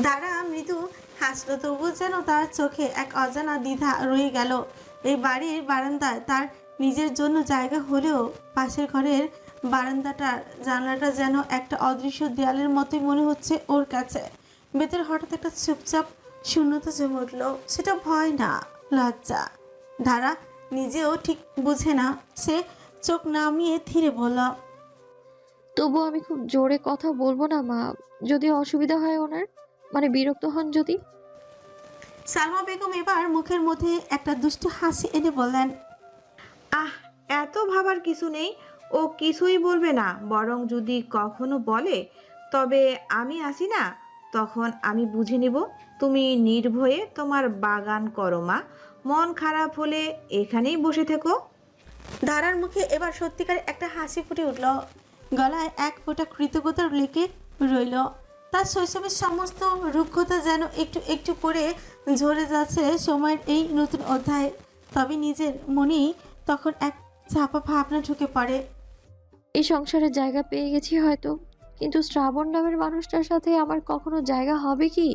দাঁড়া মৃদু হাসলো, তবু যেন তার চোখে এক অজানা দ্বিধা রয়ে গেল। এই বাড়ির বারান্দায় তার নিজের জন্য জায়গা হলেও পাশের ঘরের বারান্দাটার জানলাটা যেন একটা অদৃশ্য দেয়ালের মতোই মনে হচ্ছে ওর কাছে। ভেতরে হঠাৎ একটা চুপচাপ শূন্যতা জমে উঠল। সেটা ভয় না, লজ্জা। ধারা নিজেও ঠিক বুঝে না। সে চোখ নামিয়ে ধীরে বলল, তবুও আমি খুব জোরে কথা বলবো না মা, যদি অসুবিধা হয় ওনার, মানে বিরক্ত হন যদি। সালমা বেগম এবার মুখের মধ্যে একটা দুষ্টু হাসি এনে বললেন, আহ, এত ভাবার কিছু নেই। ও কিছুই বলবে না, বরং যদি কখনো বলে তবে আমি আসি না, তখন আমি বুঝে নিব। তুমি নির্ভয়ে তোমার বাগান করো মা, মন খারাপ হলে এখানেই বসে থেকো। ধারার মুখে এবার সত্যিকার একটা হাসি ফুটে উঠল। গলায় এক ফোঁটা কৃতজ্ঞতার লেগে রইল। তার শৈশবের সমস্ত রুক্ষতা যেন একটু একটু করে ঝরে যাচ্ছে সময়ের এই নতুন অধ্যায়ে। তবে নিজের মনেই তখন এক চাপা ভাবনা ঢুকে পড়ে। এই সংসারে জায়গা পেয়ে গেছি হয়তো, কিন্তু শ্রাবণ নামের মানুষটার সাথে আমার কখনো জায়গা হবে কি?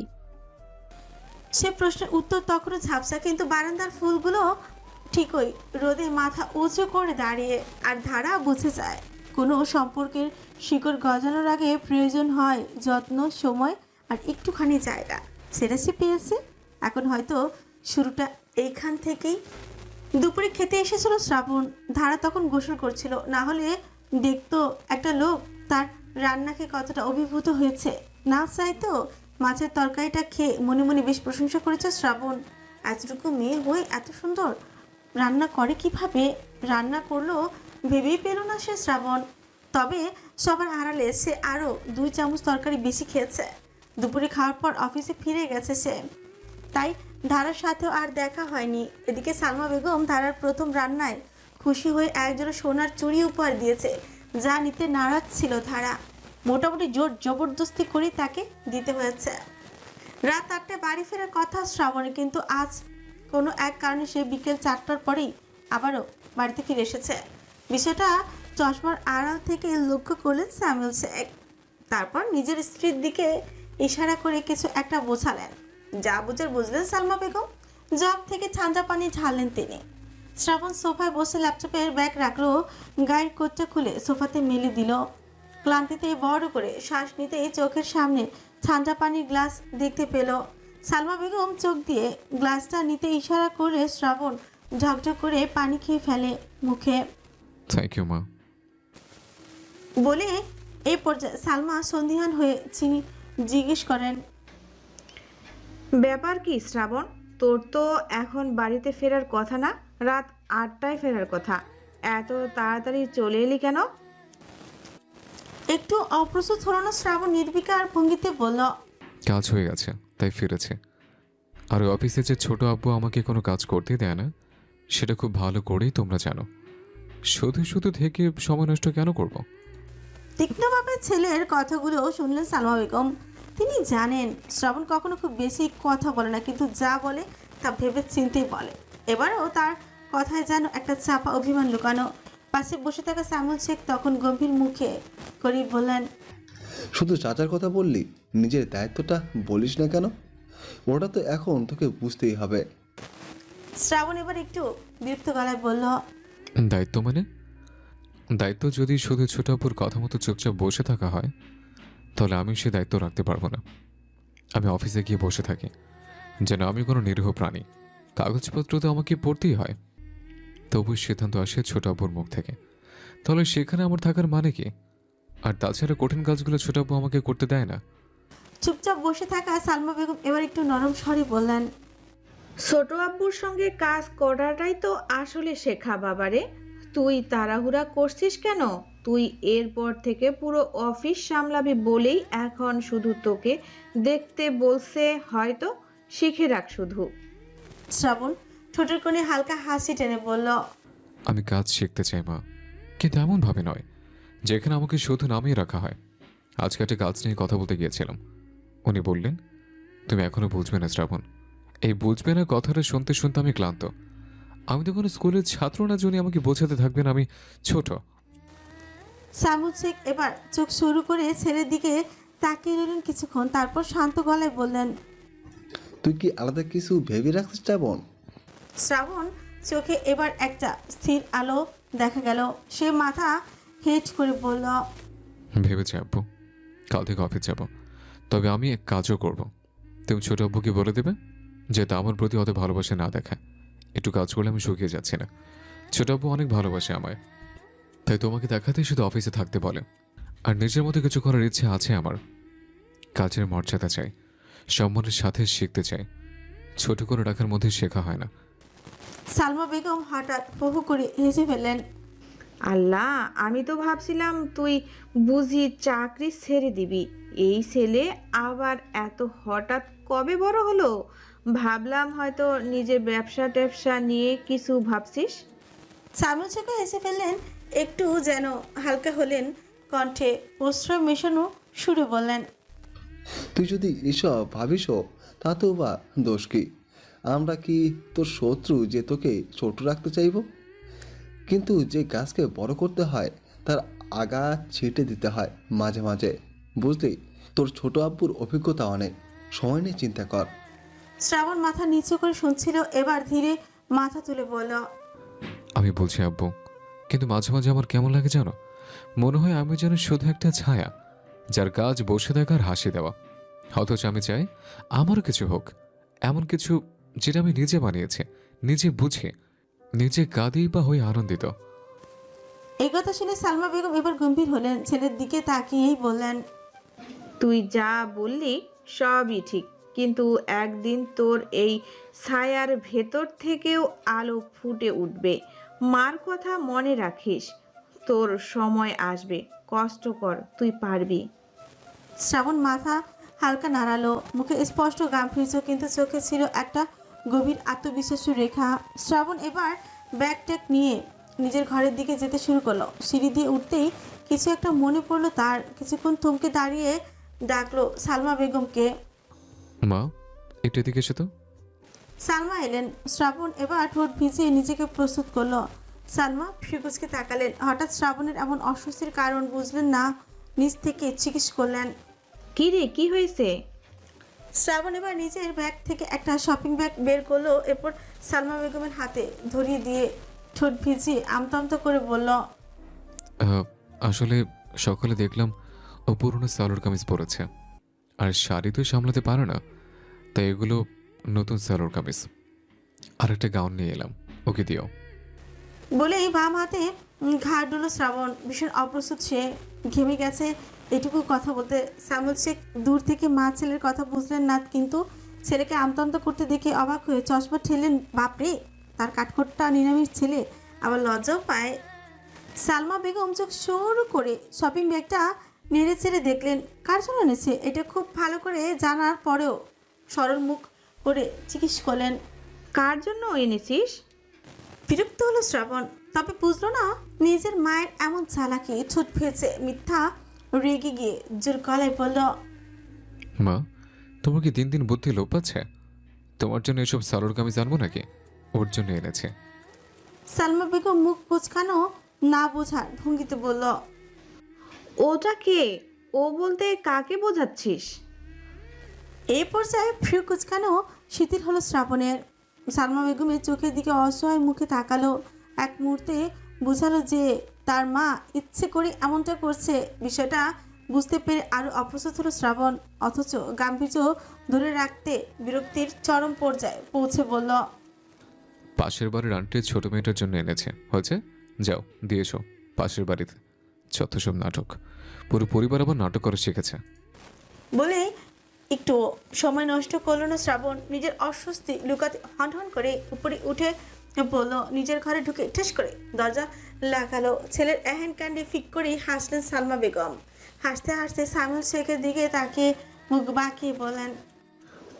সে প্রশ্নের উত্তর তখনও ঝাপসা, কিন্তু বারান্দার ফুলগুলো ঠিকই রোদে মাথা উঁচু করে দাঁড়িয়ে। আর ধারা বুঝে যায়, কোনো সম্পর্কের শিকড় গজানোর আগে প্রয়োজন হয় যত্ন, সময় আর একটুখানি জায়গা। সেটা সে পেয়েছে। এখন হয়তো শুরুটা এইখান থেকেই। দুপুরে খেতে এসেছিল শ্রাবণ। ধারা তখন গোসল করছিল, না হলে দেখতো একটা লোক তার রান্না খেয়ে কতটা অভিভূত হয়েছে। না চাইতো মাছের তরকারিটা খেয়ে মনে মনে বেশ প্রশংসা করেছে শ্রাবণ। এতটুকু মেয়ে হয়ে এত সুন্দর রান্না করে কিভাবে, রান্না করলো ভেবেই পেল না সে শ্রাবণ। তবে সবার আড়ালে সে আরও 2 চামচ তরকারি বেশি খেয়েছে। দুপুরে খাওয়ার পর অফিসে ফিরে গেছে সে, তাই ধারার সাথেও আর দেখা হয়নি। এদিকে সালমা বেগম ধারার প্রথম রান্নায় খুশি হয়ে একজোড়া সোনার চুড়ি উপহার দিয়েছে, যা নিতে নারাজ ছিল ধারা। মোটামুটি জোর জবরদস্তি করে তাকে দিতে হয়েছে। রাত 8টায় বাড়ি ফেরার কথা শ্রাবণে, কিন্তু আজ কোনো এক কারণে সে বিকেল 4টার পরেই আবারও বাড়িতে ফিরে এসেছে। বিষয়টা চশমার আড়াল থেকে লক্ষ্য করলেন স্যামুয়েল শেখ। তারপর নিজের স্ত্রীর দিকে ইশারা করে কিছু একটা বোঝালেন। যা বুঝার বুঝলেন সালমা বেগম। জগ থেকে ঠান্ডা পানি ঢাললেন তিনি। শ্রাবণ সোফায় বসে ল্যাপটপের ব্যাগ রাখলো, গায়ের কোটটা খুলে সোফাতে মেলে দিল। ক্লান্তিতে বড় করে শ্বাস নিতে চোখের সামনে ঠান্ডা পানির গ্লাস দেখতে পেল। সালমা বেগম চোখ দিয়ে গ্লাসটা নিতে ইশারা করে শ্রাবণ ঝকঝক করে পানি খেয়ে ফেলে মুখে। থ্যাংক ইউ মা। বলে এই পর্যায়ে সালমা সন্দিহান হয়ে চিনি জিজ্ঞেস করেন, ব্যাপার কি শ্রাবণ? তোর তো এখন বাড়িতে ফেরার কথা না? রাত 8টায় ফেরার কথা, এত তাড়াতাড়ি চলে এলি কেন? একটু অপ্রস্তুত হলো না শ্রাবণ নির্বিকার ভঙ্গিতে বলল, কাজ হয়ে গেছে তাই ফিরেছে। আর ওই অফিসে যে ছোট আব্বু আমাকে কোনো কাজ করতে দেয় না, সেটা খুব ভালো করেই তোমরা জানো। শুধু শুধু থেকে সময় নষ্ট কেন করব? তীক্ষ্ণভাবে ছেলের কথাগুলো শুনলেন সালমা বেগম। তিনি জানেন শ্রাবণ কখনো খুব বেশি কথা বলে না, কিন্তু যা বলে তা ভেবে চিন্তেই বলে। এবারও তার কথায় যেন একটা চাপা অভিমান লুকানো। পাশে বসে থাকা স্যামুয়েল শেখ তখন গম্ভীর মুখে করে বললেন, শুধু চাচার কথা বললি, নিজের দায়িত্বটা বলিস না কেন? ওটা তো এখন তোকে বুঝতেই হবে। শ্রাবণ এবার একটু বিরক্ত গলায় বলল, দায়িত্ব মানে? দায়িত্ব যদি শুধু ছোট আব্বুর কথা মতো চুপচাপ বসে থাকা হয়, তাহলে আমি সে দায়িত্ব রাখতে পারবো না। আমি অফিসে গিয়ে বসে থাকি যেন আমি কোনো নিরীহ প্রাণী। কাগজপত্র তো আমাকে পড়তেই হয়। তবু সিদ্ধান্ত আসে ছোট আব্বুর মুখ থেকে। তাহলে সেখানে আমার থাকার মানে কি? আর তাছাড়া কঠিন কাজগুলো ছোট আব্বু আমাকে করতে দেয় না। চুপচাপ বসে থাকা সালমা বেগম এবার একটু নরম স্বরে বললেন, ছোট আব্বুর সঙ্গে কাজ করাটাই তো আসলে শেখা বাবারে। তুই তাড়াহুড়া করছিস কেন? তুই এরপর থেকে পুরো অফিস সামলাবি বলেই এখন শুধু তোকে দেখতে বলছে, হয়তো শিখে রাখ শুধু। শ্রাবণ ঠোঁটের কোণে হালকা হাসি টেনে বলল, আমি কাজ শিখতে চাই মা, কিন্তু এমনভাবে নয় যেখানে আমাকে শুধু নামিয়ে রাখা হয়। আজকে একটা কাজ নিয়ে কথা বলতে গিয়েছিলাম। উনি বললেন, তুমি এখনো বুঝবে না শ্রাবণ। এই বুঝবে না কথাটা শুনতে শুনতে আমি ক্লান্ত। আমি তো কোনো স্কুলের ছাত্র না, যিনি আমাকে বোঝাতে থাকবেন আমি ছোট। স্যামুয়েল শেখ এবার চোখ শুরু করে ছেলের দিকে তাকিয়ে রইলেন কিছুক্ষণ, তারপর শান্ত গলায় বললেন, তুই কি আলাদা কিছু ভেবে রাখছিস শ্রাবণ? শ্রাবণ চোখে এবার একটা স্থির আলো দেখা গেল। সে মাথা হেঁট করে বলল, ভেবেছি আব্বু, কাল থেকে অফিস যাব। তবে আমি এক কাজও করব। তুমি ছোট আব্বুকে বলে দেবে যে তা আমার প্রতি অত ভালোবাসা না দেখায়। একটু কাজ করলে আমি শুকিয়ে যাচ্ছি না। ছোট আব্বু অনেক ভালোবাসে আমায়, তাই তোমাকে দেখাতেই শুধু অফিসে থাকতে বলে। আর নিজের মতো কিছু করার ইচ্ছে আছে আমার। কাজের মর্যাদা চাই, সম্মানের সাথে শিখতে চাই। ছোট করে রাখার মধ্যে শেখা হয় না। সালমা বেগম হঠাৎ হু করে হেসে ফেললেন। আল্লাহ, আমি তো ভাবছিলাম তুই বুঝি চাকরি ছেড়ে দিবি। এই ছেলে আবার এত হঠাৎ কবে বড় হলো? ভাবলাম হয়তো নিজের ব্যবসা ট্যাবসা নিয়ে কিছু ভাবছিস। সামিল চোখে হেসে ফেললেন, একটু যেন হালকা হলেন, কণ্ঠে প্রশ্রয় মেশানো সুরে বললেন, তুই যদি এসব ভাবিসও তা তো বা দোষ কি? আমরা কি তোর শত্রু যে তোকে ছোট রাখতে চাইব? কিন্তু যে গাছকে বড় করতে হয় তার আগা ছেটে দিতে হয় মাঝে মাঝে, বুঝলি? তোর ছোট আব্বুর অভিজ্ঞতা অনেক, সময় নিয়ে চিন্তা কর। শ্রাবণ মাথা নিচু করে শুনছিল, এবার ধীরে মাথা তুলে বলল, আমি বলছি আব্বু, কিন্তু মাঝে মাঝে আমার কেমন লাগে জানো? মনে হয় আমি যেন শুধু একটা ছায়া, যার কাজ বসে থাকার হাসি দেওয়া। অথচ আমি চাই আমারও কিছু হোক, এমন কিছু যেটা আমি নিজে বানিয়েছি, নিজে বুঝে, নিজে কাঁদেই বা হয়ে আনন্দিত। এই কথা শুনে সালমা বেগম এবার গম্ভীর হলেন, ছেলের দিকে তাকিয়েই বললেন, তুই যা বললি সবই ঠিক, কিন্তু একদিন তোর এই ছায়ার ভেতর থেকেও আলো ফুটে উঠবে। মার কথা মনে রাখিস, তোর সময় আসবে। কষ্ট কর, তুই পারবি। শ্রাবণ মাথা হালকা নাড়ালো, মুখে স্পষ্ট গাম্ভীর্য, কিন্তু চোখে ছিল একটা গভীর আত্মবিশ্বাসের রেখা। শ্রাবণ এবার ব্যাগ ট্যাগ নিয়ে নিজের ঘরের দিকে যেতে শুরু করলো। সিঁড়ি দিয়ে উঠতেই কিছু একটা মনে পড়লো তার। কিছুক্ষণ থমকে দাঁড়িয়ে ডাকলো সালমা বেগমকে। মা, একটু এদিকে এসে তো। সালমা এলেন। শ্রাবণ এবার ঠোঁট ভিজিয়ে নিজেকে প্রস্তুত করলো। সালমা ফিকুজকে তাকালেন। হঠাৎ শ্রাবণের এমন অস্বস্তির কারণ বুঝলেন না, নিজ থেকে জিজ্ঞেস করলেন, কি রে, কি হয়েছে? শ্রাবণ এবার নিজের ব্যাগ থেকে একটা শপিং ব্যাগ বের করলো, এরপর সালমা বেগমের হাতে ধরিয়ে দিয়ে ঠোঁট ভিজিয়ে আমতা আমতা করে বলল, আসলে সকালে দেখলাম ও পুরনো সালোয়ার কামিজ পরেছে, আর শাড়ি তো সামলাতে পারে না, তাই এগুলো নতুন সালোয়ার কামিজ। আর একটা গাউন নিয়ে এলাম, ওকে দিও। বলেই বাম হাতে ঘাড় ডুলো শ্রাবণ। ভীষণ অপ্রস্তুত সে, ঘেমে গেছে। এটুকু কথা বলতে সামুল শেখ দূর থেকে মা ছেলের কথা বুঝলেন না, কিন্তু ছেলেকে আমতা আমতা করতে দেখে অবাক হয়ে চশমা ঠেললেন। বাপরে, তার কাঠখোট্টা নিরামিষ ছেলে, আবার লজ্জাও পায়। সালমা বেগম চোখ সরু করে শপিং ব্যাগটা নেড়ে চেড়ে দেখলেন। কার জন্য এনেছে এটা খুব ভালো করে জানার পরেও সরল মুখ করে জিজ্ঞেস করলেন, কার জন্য এনেছিস? বিরক্ত হলো শ্রাবণ, তবে বুঝলো না নিজের মায়ের এমন চালাকি। ছুট ফেয়েছে মিথ্যা, রেগে গিয়ে জোর গলায় বলল, মা, তোমার কি দিন দিন বুদ্ধি লোপ পাচ্ছে? তোমার জন্য এসব সালোয়ার কামিজ আনবো নাকি? ওর জন্য এনেছে। সালমা বেগম মুখ কুচকানো না বোঝার ভঙ্গিতে বলল, ওটা কে? ও বলতে কাকে বোঝাচ্ছিস? এই পর্যায়ে ফ্রি কুচকানো শিথিল হলো শ্রাবণের। সালমা বেগমের চোখের দিকে অসহায় মুখে তাকালো। এক মুহূর্তে বোঝালো যে তার মা ইচ্ছে করে এমনটা করছে। বিষয়টা বুঝতে পেরে আরও অপ্রস্তুত হলো শ্রাবণ, অথচ গাম্ভীর্য ধরে রাখতে বিরক্তির চরম পর্যায়ে পৌঁছে বলল, পাশের বাড়ির আন্টি ছোট মেয়েটার জন্য এনেছে, হয়েছে, যাও দিয়েছো পাশের বাড়িতে। যত সব নাটক, পুরো পরিবার আবার নাটক করে শিখেছে। বলে একটু সময় নষ্ট করলো না শ্রাবণ। নিজের অস্বস্তি লুকাতে হন করে উপরে উঠে বলল, নিজের ঘরে ঢুকে ঠেস করে দরজা লাগালো। ছেলের এহেন কাণ্ডে ফিক করেই হাসলেন সালমা বেগম। হাসতে হাসতে সামিল শেখের দিকে তাকিয়ে মুখ বাঁকিয়ে বলেন,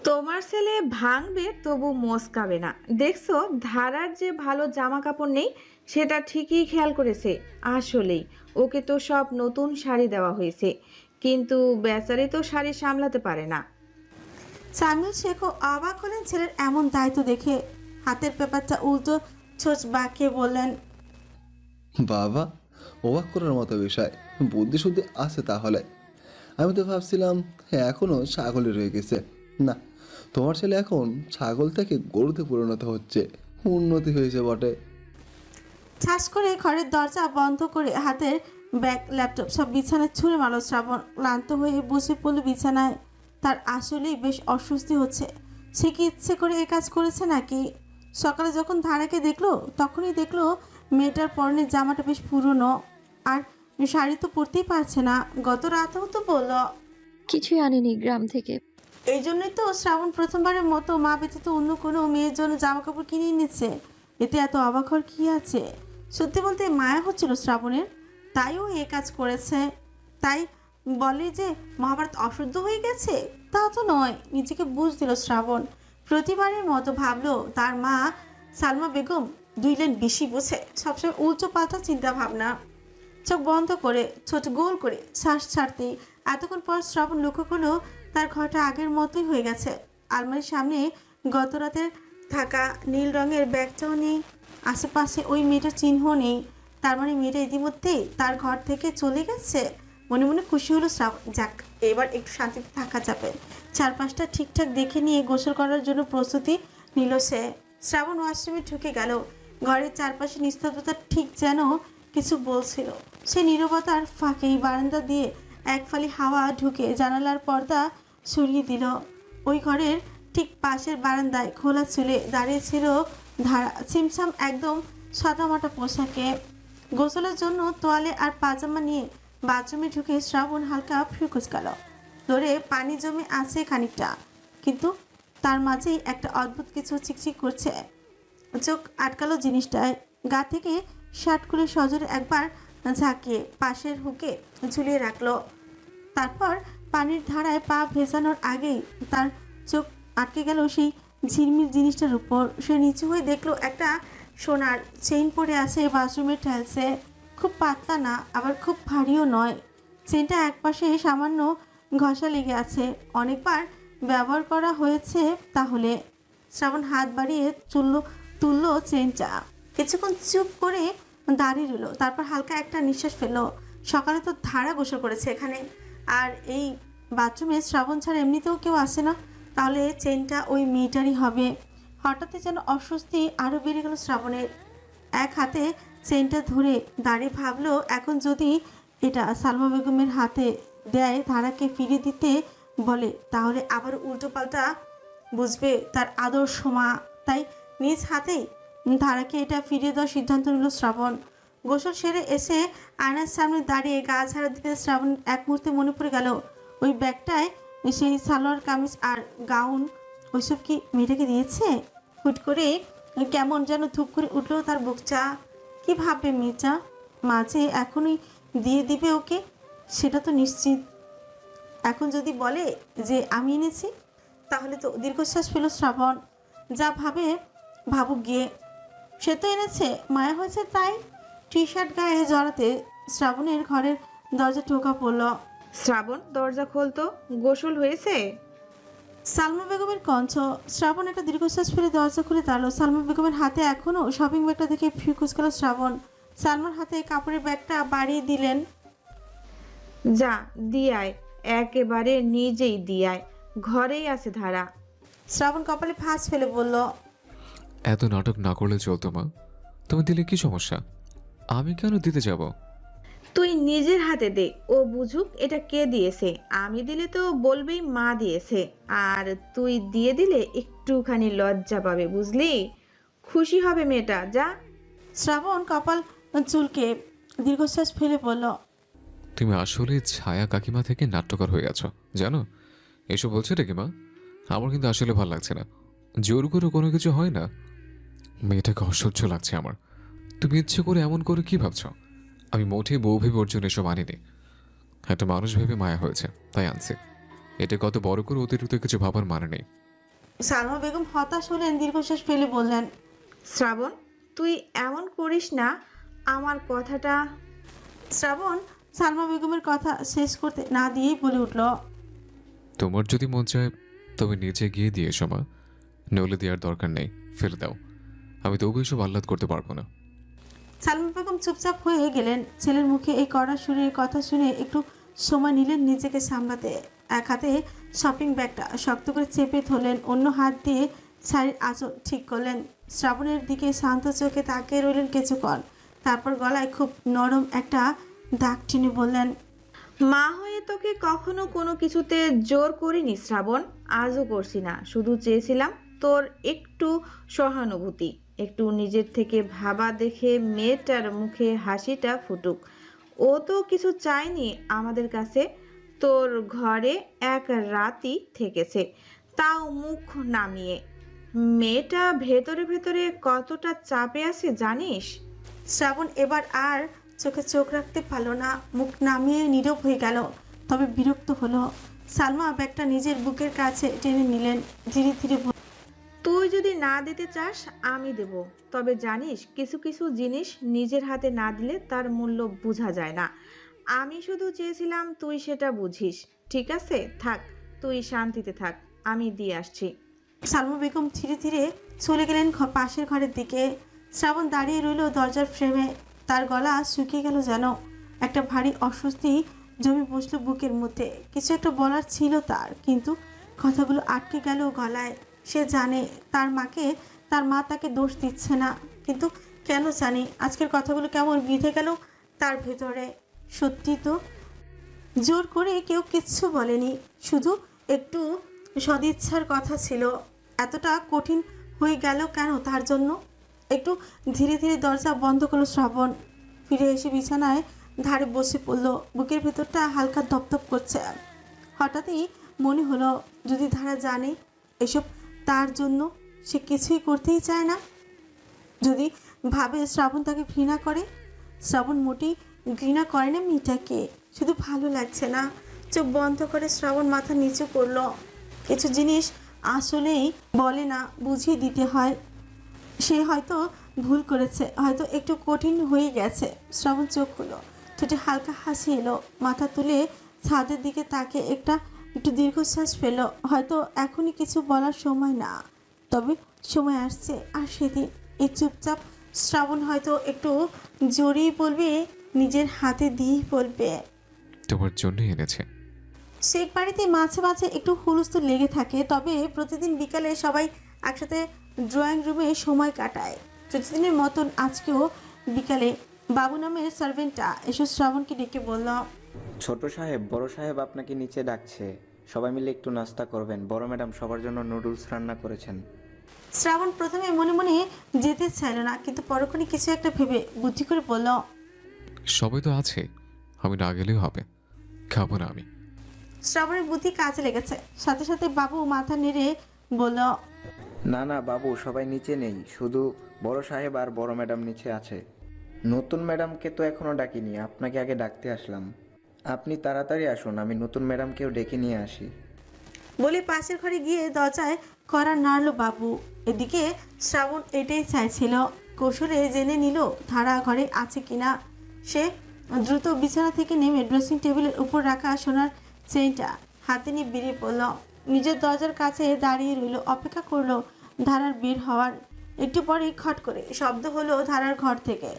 তোমার ছেলে ভাঙবে তবু মস্কাবে না। দেখছো ধারার যে ভালো জামা কাপড় নেই, সেটা ঠিকই খেয়াল করেছে। আসলেই ওকে তো সব নতুন শাড়ি দেওয়া হয়েছে, কিন্তু বেচারি তো শাড়ি সামলাতে পারে না। সামিল শেখও অবাক হলেন ছেলের এমন দায়িত্ব দেখে। হাতের পেপারটা উল্টো ছোঁচ বাঁকিয়ে বললেন, বাবা, অবাক করার মতো বিষয়, বুদ্ধি শুদ্ধি আছে তাহলে। আমি তো ভাবছিলাম এখনও ছাগলই রয়ে গেছে। না, তোমার ছেলে এখন ছাগল থেকে গরুতে পরিণত হচ্ছে। উন্নতি হয়েছে বটে। ছাস করে ঘরের দরজা বন্ধ করে হাতের ব্যাগ ল্যাপটপ সব বিছানায় ছুঁড়ে মারল শ্রাবণ। ক্লান্ত হয়ে বসে পড়ল বিছানায়। তার আসলেই বেশ অস্বস্তি হচ্ছে। সে কি ইচ্ছে করে এ কাজ করেছে নাকি? সকালে যখন ধারাকে দেখলো তখনই দেখলো মেয়েটার পরনের জামাটা বেশ পুরনো, আর শাড়ি তো পরতেই পারছে না। গত রাতেও তো বললো। কিছুই আনিনি গ্রাম থেকে। এই জন্যই তো শ্রাবণ প্রথমবারের মতো মা ব্যতীত অন্য কোনো মেয়ের জন্য জামা কাপড় কিনে এনেছে। এতে এত অবাক হওয়ার কী আছে? সত্যি বলতে মায়া হচ্ছিল শ্রাবণের, তাইও এ কাজ করেছে। তাই বলে যে মহাভারত অশুদ্ধ হয়ে গেছে, তা তো নয়। নিজেকে বুঝ দিল শ্রাবণ। প্রতিবারের মতো ভাবলো তার মা সালমা বেগম 2 লাইন বেশি বোঝে, সবসময় উল্টো পাল্টা চিন্তা ভাবনা। চোখ বন্ধ করে ছোট গোল করে শ্বাস ছাড়তেই এতক্ষণ পর শ্রাবণ লক্ষ্য করলো তার ঘরটা আগের মতোই হয়ে গেছে। আলমারির সামনে গত রাতের থাকা নীল রঙের ব্যাগটাও নেই, আশেপাশে ওই মেয়েটার চিহ্ন নেই। তার মানে মেয়েটা ইতিমধ্যেই তার ঘর থেকে চলে গেছে। মনে মনে খুশি হলো শ্রাবণ। যাক, এবার একটু শান্তিতে থাকা যাবে। চারপাশটা ঠিকঠাক দেখে নিয়ে গোসল করার জন্য প্রস্তুতি নিল সে। শ্রাবণ ওয়াশরুমে ঢুকে গেল। ঘরের চারপাশে নিস্তব্ধতা ঠিক যেন কিছু বলছিল। সে নীরবতার ফাঁকেই বারান্দা দিয়ে এক ফালি হাওয়া ঢুকে জানালার পর্দা সরিয়ে দিল। ওই ঘরের ঠিক পাশের বারান্দায় খোলা চুলে দাঁড়িয়েছিল ধারা, ছিমছাম একদম সাদামাটা পোশাকে। গোসলের জন্য তোয়ালে আর পাজামা নিয়ে বাথরুমে ঢুকে শ্রাবণ হালকা ফ্রি কুচকাল। ফ্লোরে পানি জমে আছে খানিকটা, কিন্তু তার মাঝেই একটা অদ্ভুত কিছু চিকচিক করছে। চোখ আটকালো জিনিসটায়। গা থেকে শার্ট খুলে সজোরে একবার ঝাঁকিয়ে পাশের হুকে ঝুলিয়ে রাখলো। তারপর পানির ধারায় পা ভেজানোর আগেই তার চোখ আটকে গেল সেই ঝিলমিল জিনিসটার উপর। সে নিচু হয়ে দেখলো একটা সোনার চেইন পড়ে আছে বাথরুমের টাইলসে। খুব পাতলা না, আবার খুব ভারীও নয়। চেইনটা একপাশে সামান্য ঘষা লেগে আছে। অনেকবার ব্যবহার করা হয়েছে তাহলে। শ্রাবণ হাত বাড়িয়ে তুললো চেইনটা। কিছুক্ষণ চুপ করে দাঁড়িয়ে রইল, তারপর হালকা একটা নিঃশ্বাস ফেললো। সকালে তো ধারা গোসল করেছে এখানে, আর এই বাথরুমে শ্রাবণ ছাড়া এমনিতেও কেউ আসে না। তাহলে চেনটা ওই মেয়েটারই হবে। হঠাৎই যেন অস্বস্তি আরও বেড়ে গেল শ্রাবণের। এক হাতে চেনটা ধরে দাঁড়িয়ে ভাবলো, এখন যদি এটা সালমা বেগমের হাতে দেয়, ধারাকে ফিরিয়ে দিতে বলে, তাহলে আবার উল্টোপাল্টা বুঝবে তার আদর্শ মা। তাই নিজ হাতেই ধারাকে এটা ফিরিয়ে দেওয়ার সিদ্ধান্ত নিল শ্রাবণ। গোসল সেরে এসে আয়নার সামনে দাঁড়িয়ে গা ঝাড়া দিতে শ্রাবণ এক মুহূর্তে মনে পড়ে গেল ওই ব্যাগটায় সেই সালোয়ার কামিজ আর গাউন, ওইসব কি মেয়েটাকে দিয়েছে? হুট করে কেমন যেন ধূপ করে উঠলো তার বুকটা। কি ভাববে মেয়েটা? মাঝে এখনই দিয়ে দিবে ওকে, সেটা তো নিশ্চিত। এখন যদি বলে যে আমি এনেছি, তাহলে তো দীর্ঘশ্বাস পেল শ্রাবণ। যা ভাবে ভাবুক গিয়ে, সে তো এনেছে, মায়া হয়েছে তাই। টি শার্ট গায়ে জড়াতে শ্রাবণের ঘরের দরজা টোকা পড়ল। শ্রাবণ, দরজা খোলতো, গোসল হয়েছে? সালমা বেগমের কণ্ঠ। শ্রাবণ একটা দীর্ঘশ্বাস ফেলে দরজা খুলে দাঁড়ালো। সালমা বেগমের হাতে এখনও শপিং ব্যাগটা দেখে ফ্রি কুচকাল শ্রাবণ। সালমার হাতে কাপড়ের ব্যাগটা বাড়িয়ে দিলেন। যা দিয়ায়, একেবারে নিজেই দিয়ায়, ঘরেই আছে ধারা। শ্রাবণ কপালে ভাঁজ ফেলে বলল, এত নাটক না করলে চলতো মা। তুমি দিলে কি সমস্যা? আমি কেন দিতে যাব? তুই নিজের হাতে দে, ও বুঝুক এটা কে দিয়েছে। আমি দিলে তো বলবেই মা দিয়েছে, আর তুই দিয়ে দিলে একটুখানি লজ্জা পাবে, বুঝলি? খুশি হবে মেয়েটা। যা। শ্রাবণ কপাল চুলকে দীর্ঘশ্বাস ফেলে বলল, তুমি আসলে ছায়া কাকিমা থেকে নাট্যকার হয়ে গেছো জানো। এসব বলছো নাকি মা? আমার কিন্তু আসলে ভালো লাগছে না। জোর করে কোনো কিছু হয় না। মেয়েটাকে অসহ্য লাগছে আমার। তুমি ইচ্ছে করে এমন করে কি ভাবছো? আমি মোটেই বউ ভেবে ওর জন্য এসব আনিনি। একটা মানুষ ভেবে মায়া হয়েছে তাই আনছি। এটা কত বড় করে অতিরিক্ত কিছু ভাবার মানে নেই। সালমা বেগম হতাশ হলেন, দীর্ঘশ্বাস ফেলে বললেন, শ্রাবণ, তুই এমন করিস না। আমার কথাটা। শ্রাবণ সালমা বেগমের কথা শেষ করতে না দিয়েই বলে উঠল, তোমার যদি মন চায় তবে নিচে গিয়ে দিয়ে এসো মা, নইলে দেওয়ার দরকার নেই, ফেলে দাও। আমি তবু এসব আহ্লাদ করতে পারবো না। সালমা বেগম চুপচাপ হয়ে গেলেন। ছেলের মুখে এই কড়া সুরের কথা শুনে একটু সময় নিলেন নিজেকে সামলাতে। এক হাতে শপিং ব্যাগটা শক্ত করে চেপে ধরলেন, অন্য হাত দিয়ে শাড়ির আঁচল ঠিক করলেন। শ্রাবণের দিকে শান্ত চোখে তাকিয়ে রইলেন কিছুক্ষণ, তারপর গলায় খুব নরম একটা দাগ টেনে বললেন, মা হয়ে তোকে কখনো কোনো কিছুতে জোর করিনি শ্রাবণ, আজও করছি না। শুধু চেয়েছিলাম তোর একটু সহানুভূতি, একটু নিজের থেকে ভাবা দেখে মেয়েটার মুখে হাসিটা ফুটুক। ও তো কিছু চায়নি আমাদের কাছে, তোর ঘরে এক রাতই থেকেছে, তাও মুখ নামিয়ে। মেয়েটা ভেতরে ভেতরে কতটা চাপে আছে জানিস? শ্রাবণ এবার আর চোখে চোখ রাখতে পারল না, মুখ নামিয়ে নীরব হয়ে গেল। তবে বিরক্ত হলো। সালমা ব্যাগটা নিজের বুকের কাছে টেনে নিলেন, ধীরে ধীরে তুই যদি না দিতে চাস আমি দেব, তবে জানিস কিছু কিছু জিনিস নিজের হাতে না দিলে তার মূল্য বোঝা যায় না। আমি শুধু চেয়েছিলাম তুই সেটা বুঝিস। ঠিক আছে, থাক, তুই শান্তিতে থাক, আমি দিয়ে আসছি। সালমা বেগম ধীরে ধীরে চলে গেলেন পাশের ঘরের দিকে। শ্রাবণ দাঁড়িয়ে রইল দরজার ফ্রেমে, তার গলা শুকিয়ে গেল যেন। একটা ভারী অস্বস্তি জমে বসলো বুকের মধ্যে। কিছু একটা বলার ছিল তার, কিন্তু কথাগুলো আটকে গেল গলায়। সে জানে তার মা তাকে দোষ দিচ্ছে না, কিন্তু কেন জানি আজকের কথাগুলো কেমন বিঁধে গেল তার ভেতরে। সত্যি তো জোর করে কেউ কিচ্ছু বলেনি, শুধু একটু সদিচ্ছার কথা ছিল। এতটা কঠিন হয়ে গেল কেন তার জন্য? একটু ধীরে ধীরে দরজা বন্ধ করলো শ্রাবণ। ফিরে এসে বিছানায় ধারে বসে পড়ল, বুকের ভেতরটা হালকা দপদপ করছে। হঠাৎই মনে হলো যদি ধারা জানে এসব তার জন্য, সে কিছুই করতেই চায় না। যদি ভাবে শ্রাবণ তাকে ঘৃণা করে। শ্রাবণ মোটেই ঘৃণা করে না মেয়েটাকে, শুধু ভালো লাগছে না। চোখ বন্ধ করে শ্রাবণ মাথা নিচু করলো। কিছু জিনিস আসলেই বলে না, বুঝিয়ে দিতে হয়। সে হয়তো ভুল করেছে, হয়তো একটু কঠিন হয়ে গেছে। শ্রাবণ চোখ হলো, ঠোঁটে হালকা হাসি এলো, মাথা তুলে ছাদের দিকে তাকে একটু দীর্ঘশ্বাস পেল। হয়তো এখনই কিছু বলার সময় না, তবে সময় আসছে। আর সেদিন এই চুপচাপ শ্রাবণ হয়তো একটু জোরেই বলবে, নিজের হাতে দিয়েই বলবে। তোমার জন্যই এনেছে। শেখ বাড়িতে মাঝে মাঝে একটু হুলস্থুল লেগে থাকে, তবে প্রতিদিন বিকালে সবাই একসাথে ড্রয়িং রুমে সময় কাটায়। প্রতিদিনের মতন আজকেও বিকালে বাবু নামের সার্ভেন্টটা এসে শ্রাবণকে ডেকে বলল, ছোট সাহেব, বড় সাহেব আপনাকে নিচে ডাকছে, সবাই মিলে একটু নাস্তা করবেন। বড় ম্যাডাম সবার জন্য নুডলস রান্না করেছেন। শ্রাবণ প্রথমে মনে মনে যেতে চাইল না, কিন্তু পরক্ষণে কিছু একটা ভেবে বুদ্ধি করে বলল, সবাই তো আছে, আমি না গেলেও হবে, খাবো না আমি। শ্রাবণের বুদ্ধি কাজে লেগেছে। সাথে সাথে বাবু মাথা নেড়ে বলল, না না বাবু, সবাই নিচে নেই, শুধু বড় সাহেব আর বড় ম্যাডাম নিচে আছে। নতুন ম্যাডামকে তো এখনো ডাকিনি, আপনাকে আগে ডাকতে আসলাম। আপনি তাড়াতাড়ি আসুন, আমি নতুন ম্যাডামকেও ডেকে নিয়ে আসি। বলে পাশের ঘরে গিয়ে দরজায় কড়া নাড়ল বাবু। এদিকে শ্রাবণ এটাই চাইছিল, কৌশলে জেনে নিল ধারা ঘরে আছে কিনা। সে দ্রুত বিছানা থেকে নেমে ড্রেসিং টেবিলের উপর রাখা সোনার চেইনটা হাতে নিয়ে বেরিয়ে পড়ল। নিজের দরজার কাছে দাঁড়িয়ে রইল, অপেক্ষা করলো ধারার বের হওয়ার। একটু পরেই খট করে শব্দ হলো ধারার ঘর থেকে।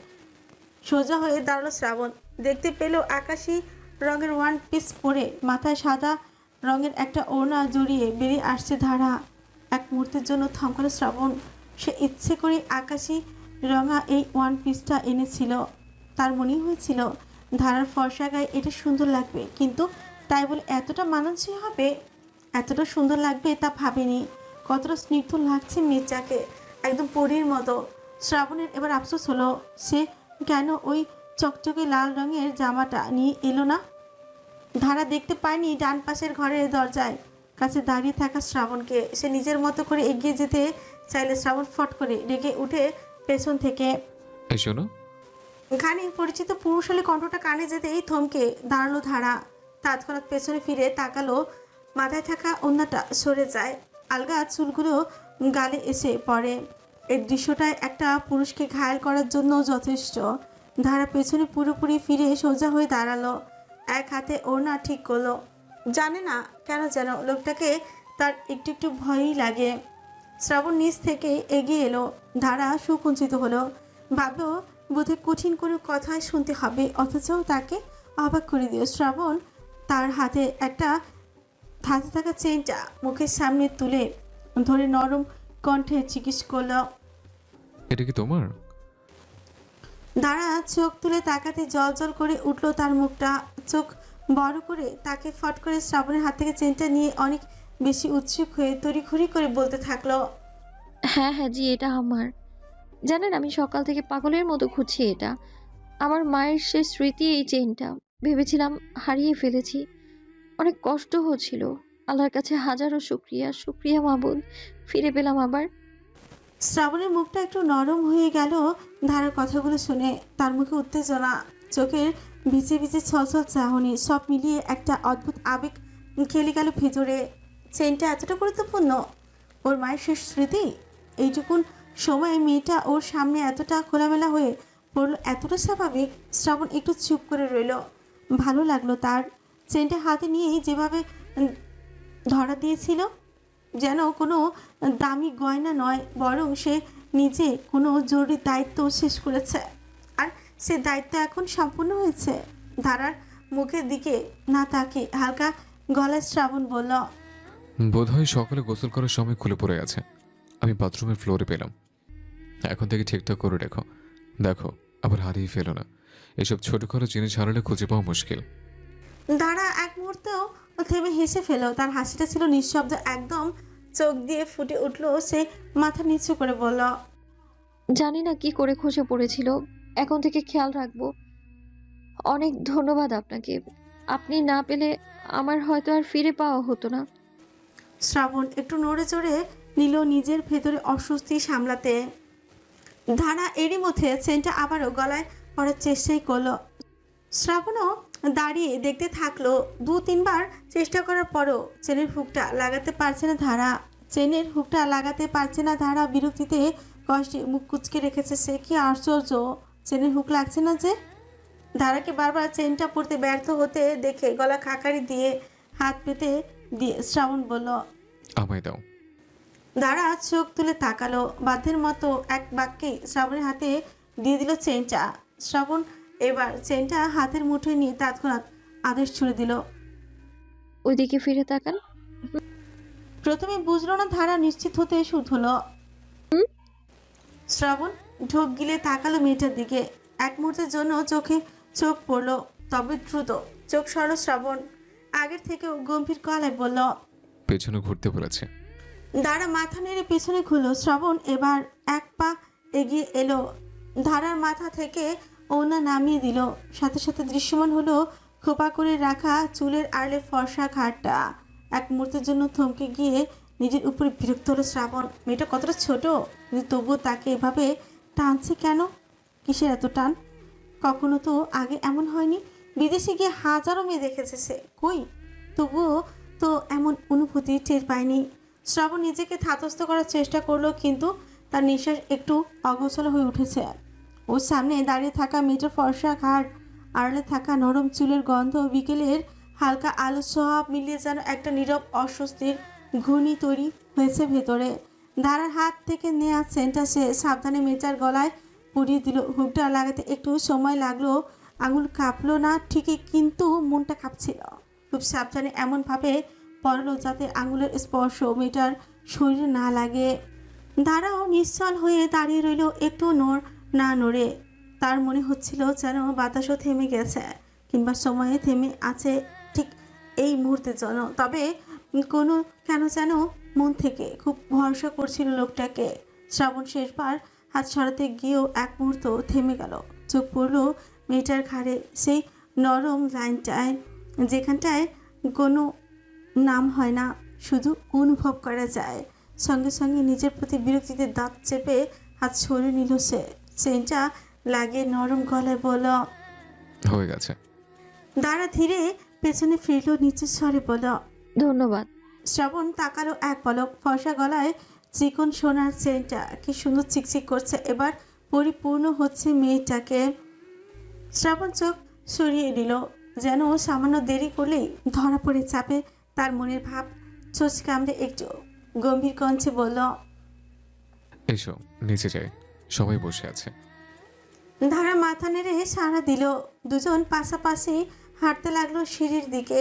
সোজা হয়ে দাঁড়ালো শ্রাবণ। দেখতে পেল আকাশি রঙের ওয়ান পিস পরে মাথায় সাদা রঙের একটা ওড়না জড়িয়ে বেরিয়ে আসছে ধারা। এক মুহূর্তের জন্য থমকালো শ্রাবণ। সে ইচ্ছে করে আকাশি রঙা এই ওয়ান পিসটা এনেছিল। তার মনেই হয়েছিল ধারার ফর্সা গায়ে এটা সুন্দর লাগবে, কিন্তু তাই বলে এতটা মানানসই হবে, এতটা সুন্দর লাগবে তা ভাবেনি। কতটা স্নিগ্ধ লাগছে মেয়েটাকে, একদম পরীর মতো। শ্রাবণের এবার আফসোস হলো, সে কেন ওই চকচকে লাল রঙের জামাটা নিয়ে এলো না। ধারা দেখতে পায়নি ডান পাশের ঘরের দরজায় কাছে দাঁড়িয়ে থাকা শ্রাবণকে। সে নিজের মতো করে এগিয়ে যেতে চাইলে শ্রাবণ ফট করে রেগে উঠে পেছন থেকে এই শোনো। ঘানি পরিচিত পুরুষালী কণ্ঠটা কানে যেতেই থমকে দাঁড়ালো ধারা। তৎক্ষণাৎ পেছনে ফিরে তাকালো, মাথায় থাকা ওড়নাটা সরে যায়, আলগা চুলগুলো গালে এসে পড়ে। এই দৃশ্যটায় একটা পুরুষকে ঘায়েল করার জন্য যথেষ্ট। ধারা পেছনে পুরোপুরি ফিরে সোজা হয়ে দাঁড়ালো, এক হাতে ওড়না ঠিক করলো। জানে না কেন যেন লোকটাকে তার একটু একটু ভয়ই লাগে। শ্রাবণ নিচ থেকে এগিয়ে এলো, ধারা সুকুঞ্চিত হলো। ভাবলো বোধহয় কঠিন কোনো কথাই শুনতে হবে, অথচ তাকে অবাক করে দিল। শ্রাবণ তার হাতে থাকা চেনটা মুখের সামনে তুলে ধরে নরম কণ্ঠে জিজ্ঞেস করলো। এটা কি তোমার? দাঁড়া চোখ তুলে তাকাতে জল করে উঠলো তার মুখটা। চোখ বড় করে তাকে ফট করে শ্রাবণের হাত থেকে চেনটা নিয়ে অনেক বেশি উৎসুক হয়ে তড়িঘড়ি করে বলতে থাকলো। হ্যাঁ হ্যাঁ জি, এটা আমার। জানেন, আমি সকাল থেকে পাগলের মতো খুঁজছি এটা। আমার মায়ের শেষ স্মৃতি এই চেইনটা। ভেবেছিলাম হারিয়ে ফেলেছি। অনেক কষ্ট হচ্ছিল। আল্লাহর কাছে হাজারো শুক্রিয়া, শুক্রিয়া মাবুদ, ফিরে পেলাম আবার। শ্রাবণের মুখটা একটু নরম হয়ে গেল ধারার কথাগুলো শুনে। তার মুখে উত্তেজনা, চোখের ভিজে ভিজে ছলছল চাহনি, সব মিলিয়ে একটা অদ্ভুত আবেগ খেলে গেল ভেতরে। চেনটা এতটা গুরুত্বপূর্ণ, ওর মায়ের শেষ স্মৃতি। এইটুকুন সময়ে মেয়েটা ওর সামনে এতটা খোলামেলা হয়ে পড়লো, এতটা স্বাভাবিক। শ্রাবণ একটু চুপ করে রইল। ভালো লাগলো তার। চেনটা হাতে নিয়েই যেভাবে ধরা দিয়েছিল, যেন কোনো দামি গয়না নয়, বরং সে নিজে কোনো জরুরি দায়িত্ব শেষ করেছে, আর সে দায়িত্ব এখন সম্পূর্ণ হয়েছে। ধারার মুখের দিকে না তাকে হালকা গলায় শ্রাবণ বলল। বোধহয় সকালে গোসল করার সময় খুলে পড়ে আছে। আমি বাথরুমের ফ্লোরে পেলাম। এখন থেকে ঠিকঠাক করে রেখো। দেখো আবার হারিয়ে ফেলো না। এসব ছোটখাটো জিনিস হারালে খুঁজে পাওয়া মুশকিল। দাঁড়া এক মুহূর্তেও থেমে হেসে ফেল। তার হাসিটা ছিল নিঃশব্দ, একদম চোখ দিয়ে ফুটে উঠলো। সে মাথা নিচু করে বলল। জানি না কি করে খসে পড়েছিল, এখন থেকে খেয়াল রাখবো। অনেক ধন্যবাদ আপনাকে। আপনি না পেলে আমার হয়তো আর ফিরে পাওয়া হতো না। শ্রাবণ একটু নড়ে চড়ে নিল নিজের ভেতরে অস্বস্তি সামলাতে। ধারা এরই মধ্যে চেনটা আবারও গলায় পড়ার চেষ্টাই করলো। শ্রাবণও দাঁড়িয়ে দেখতে থাকলো। 2-3 বার চেষ্টা করার পরও চেনের হুকটা লাগাতে পারছে না ধারা। বিরক্তিতে কষ্টে মুখ কুচকে রেখেছে সে। কি আশ্চর্য, চেনের হুক লাগছে না যে। ধারাকে বারবার চেনটা পড়তে ব্যর্থ হতে দেখে গলা খাকারি দিয়ে হাত পেতে দিয়ে শ্রাবণ বলল। আমায় দাও। দাঁড়া চোখ তুলে তাকালো। বাধ্যের মতো এক বাক্যেই শ্রাবণের হাতে দিয়ে দিল চেনটা। শ্রাবণ এবার চেনটা হাতের মুঠোয় নিয়ে তৎক্ষণাৎ আদেশ ছুড়ে দিল। ওইদিকে ফিরে তাকান। প্রথমে বুঝলো না ধারা, নিশ্চিত হতে শুরু হলো। শ্রাবণ ঢোক গিলে তাকালো মেয়েটার দিকে। এক মুহূর্তের জন্য চোখে চোখ পড়লো, তবে দ্রুত চোখ সরল শ্রাবণ। আগের থেকেও গম্ভীর গলায় বলল। পেছনে ঘুরতে বলেছে। দাঁড়া মাথা নেড়ে পেছনে খুললো। শ্রাবণ এবার এক পা এগিয়ে এলো। ধারার মাথা থেকে ওনা নামিয়ে দিল। সাথে সাথে দৃশ্যমান হলো খোপা করে রাখা চুলের আড়লে ফর্সা ঘাটটা। এক মুহূর্তের জন্য থমকে গিয়ে নিজের উপরে বিরক্ত হলো শ্রাবণ। মেয়েটা কতটা ছোট, কিন্তু তবুও তাকে এভাবে টানছে কেন? কিসের এত টান? কখনো তো আগে এমন হয়নি। বিদেশে গিয়ে হাজারো মেয়ে দেখেছে সে, কই তবুও তো এমন অনুভূতি টের পায়নি। শ্রাবণ নিজেকে ধাতস্থ করার চেষ্টা করলো, কিন্তু তার নিঃশ্বাস একটু অগোছালো হয়ে উঠেছে। ওর সামনে দাঁড়িয়ে থাকা মেয়েটার ফর্সা ঘাট, আড়ালে থাকা নরম চুলের গন্ধ, বিকেলের হালকা আলো, সব মিলিয়ে যেন একটা নীরব অস্বস্তির ঘূর্ণি তৈরি হয়েছে ভেতরে। ধারার হাত থেকে নেওয়া সেন্টটা সে সাবধানে মেয়েটার গলায় পরিয়ে দিল। হুকটা লাগাতে একটু সময় লাগলো। আঙুল কাঁপলো না ঠিকই, কিন্তু মনটা কাঁপছিল। খুব সাবধানে এমনভাবে পড়লো যাতে আঙুলের স্পর্শ মেয়েটার শরীরে না লাগে। ধারাও নিশ্চল হয়ে দাঁড়িয়ে রইল, একটু না নড়ে। তার মনে হচ্ছিল যেন বাতাসও থেমে গেছে, কিংবা সময়ে থেমে আছে ঠিক এই মুহূর্তের জন্য। তবে কেন যেন মন থেকে খুব ভরসা করছিল লোকটাকে। শ্রাবণ শেষবার হাত সরাতে গিয়েও এক মুহূর্ত থেমে গেল। চোখ পড়ল মেয়েটার ঘাড়ে, সেই নরম লাইনটায় যেখানটায় কোনো নাম হয় না, শুধু অনুভব করা যায়। সঙ্গে সঙ্গে নিজের প্রতি বিরক্তিতে দাঁত চেপে হাত সরিয়ে নিল সে। চেনটা লাগিয়ে নরম গলায় বলল। হয়ে গেছে। দাঁড়া ধীরে পেছনে ফিরল, নিচের স্বরে বলল। ধন্যবাদ। শ্রাবণ তাকালো এক পলক। ফর্সা গলায় চিকন সোনার চেনটা কি সুন্দর চিকচিক করছে, এবার পরিপূর্ণ হচ্ছে মেয়েটাকে। শ্রাবণ চোখ সরিয়ে নিল, যেন সামান্য দেরি করলেই ধরা পড়ে চাপে তার মনের ভাব। চোখ কামড়ে একটু গম্ভীর কণ্ঠে বলল। এসো নিচে যাই, সবাই বসে আছে। ধারা মাথা নেড়ে সাড়া দিল। দুজন পাশাপাশি হাঁটতে লাগলো সিঁড়ির দিকে।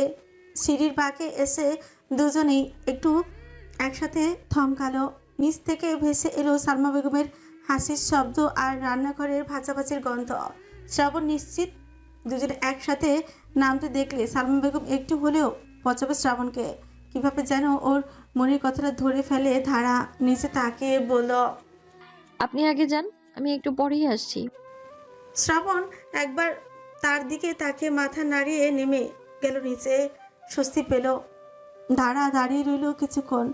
সিঁড়ির বাঁকে এসে দুজনেই একটু একসাথে থমকালো। নিচ থেকে ভেসে এলো সালমা বেগমের হাসির শব্দ আর রান্নাঘরের ভাজাভাজির গন্ধ। শ্রাবণ নিশ্চিত দুজনে একসাথে নামতে দেখলে সালমা বেগম একটু হলেও পচাবে শ্রাবণকে। কিভাবে যেন ওর মনের কথাটা ধরে ফেলে ধারা। নিচে তাকিয়ে বলল, আপনি আগে যান, আমি একটু পরেই আসছি। শ্রাবণ একবার তার দিকে তাকিয়ে মাথা নাড়িয়ে নেমে গেল নিচে। স্বস্তি পেল। ধারা দাঁড়িয়ে রইল কিছুক্ষণ।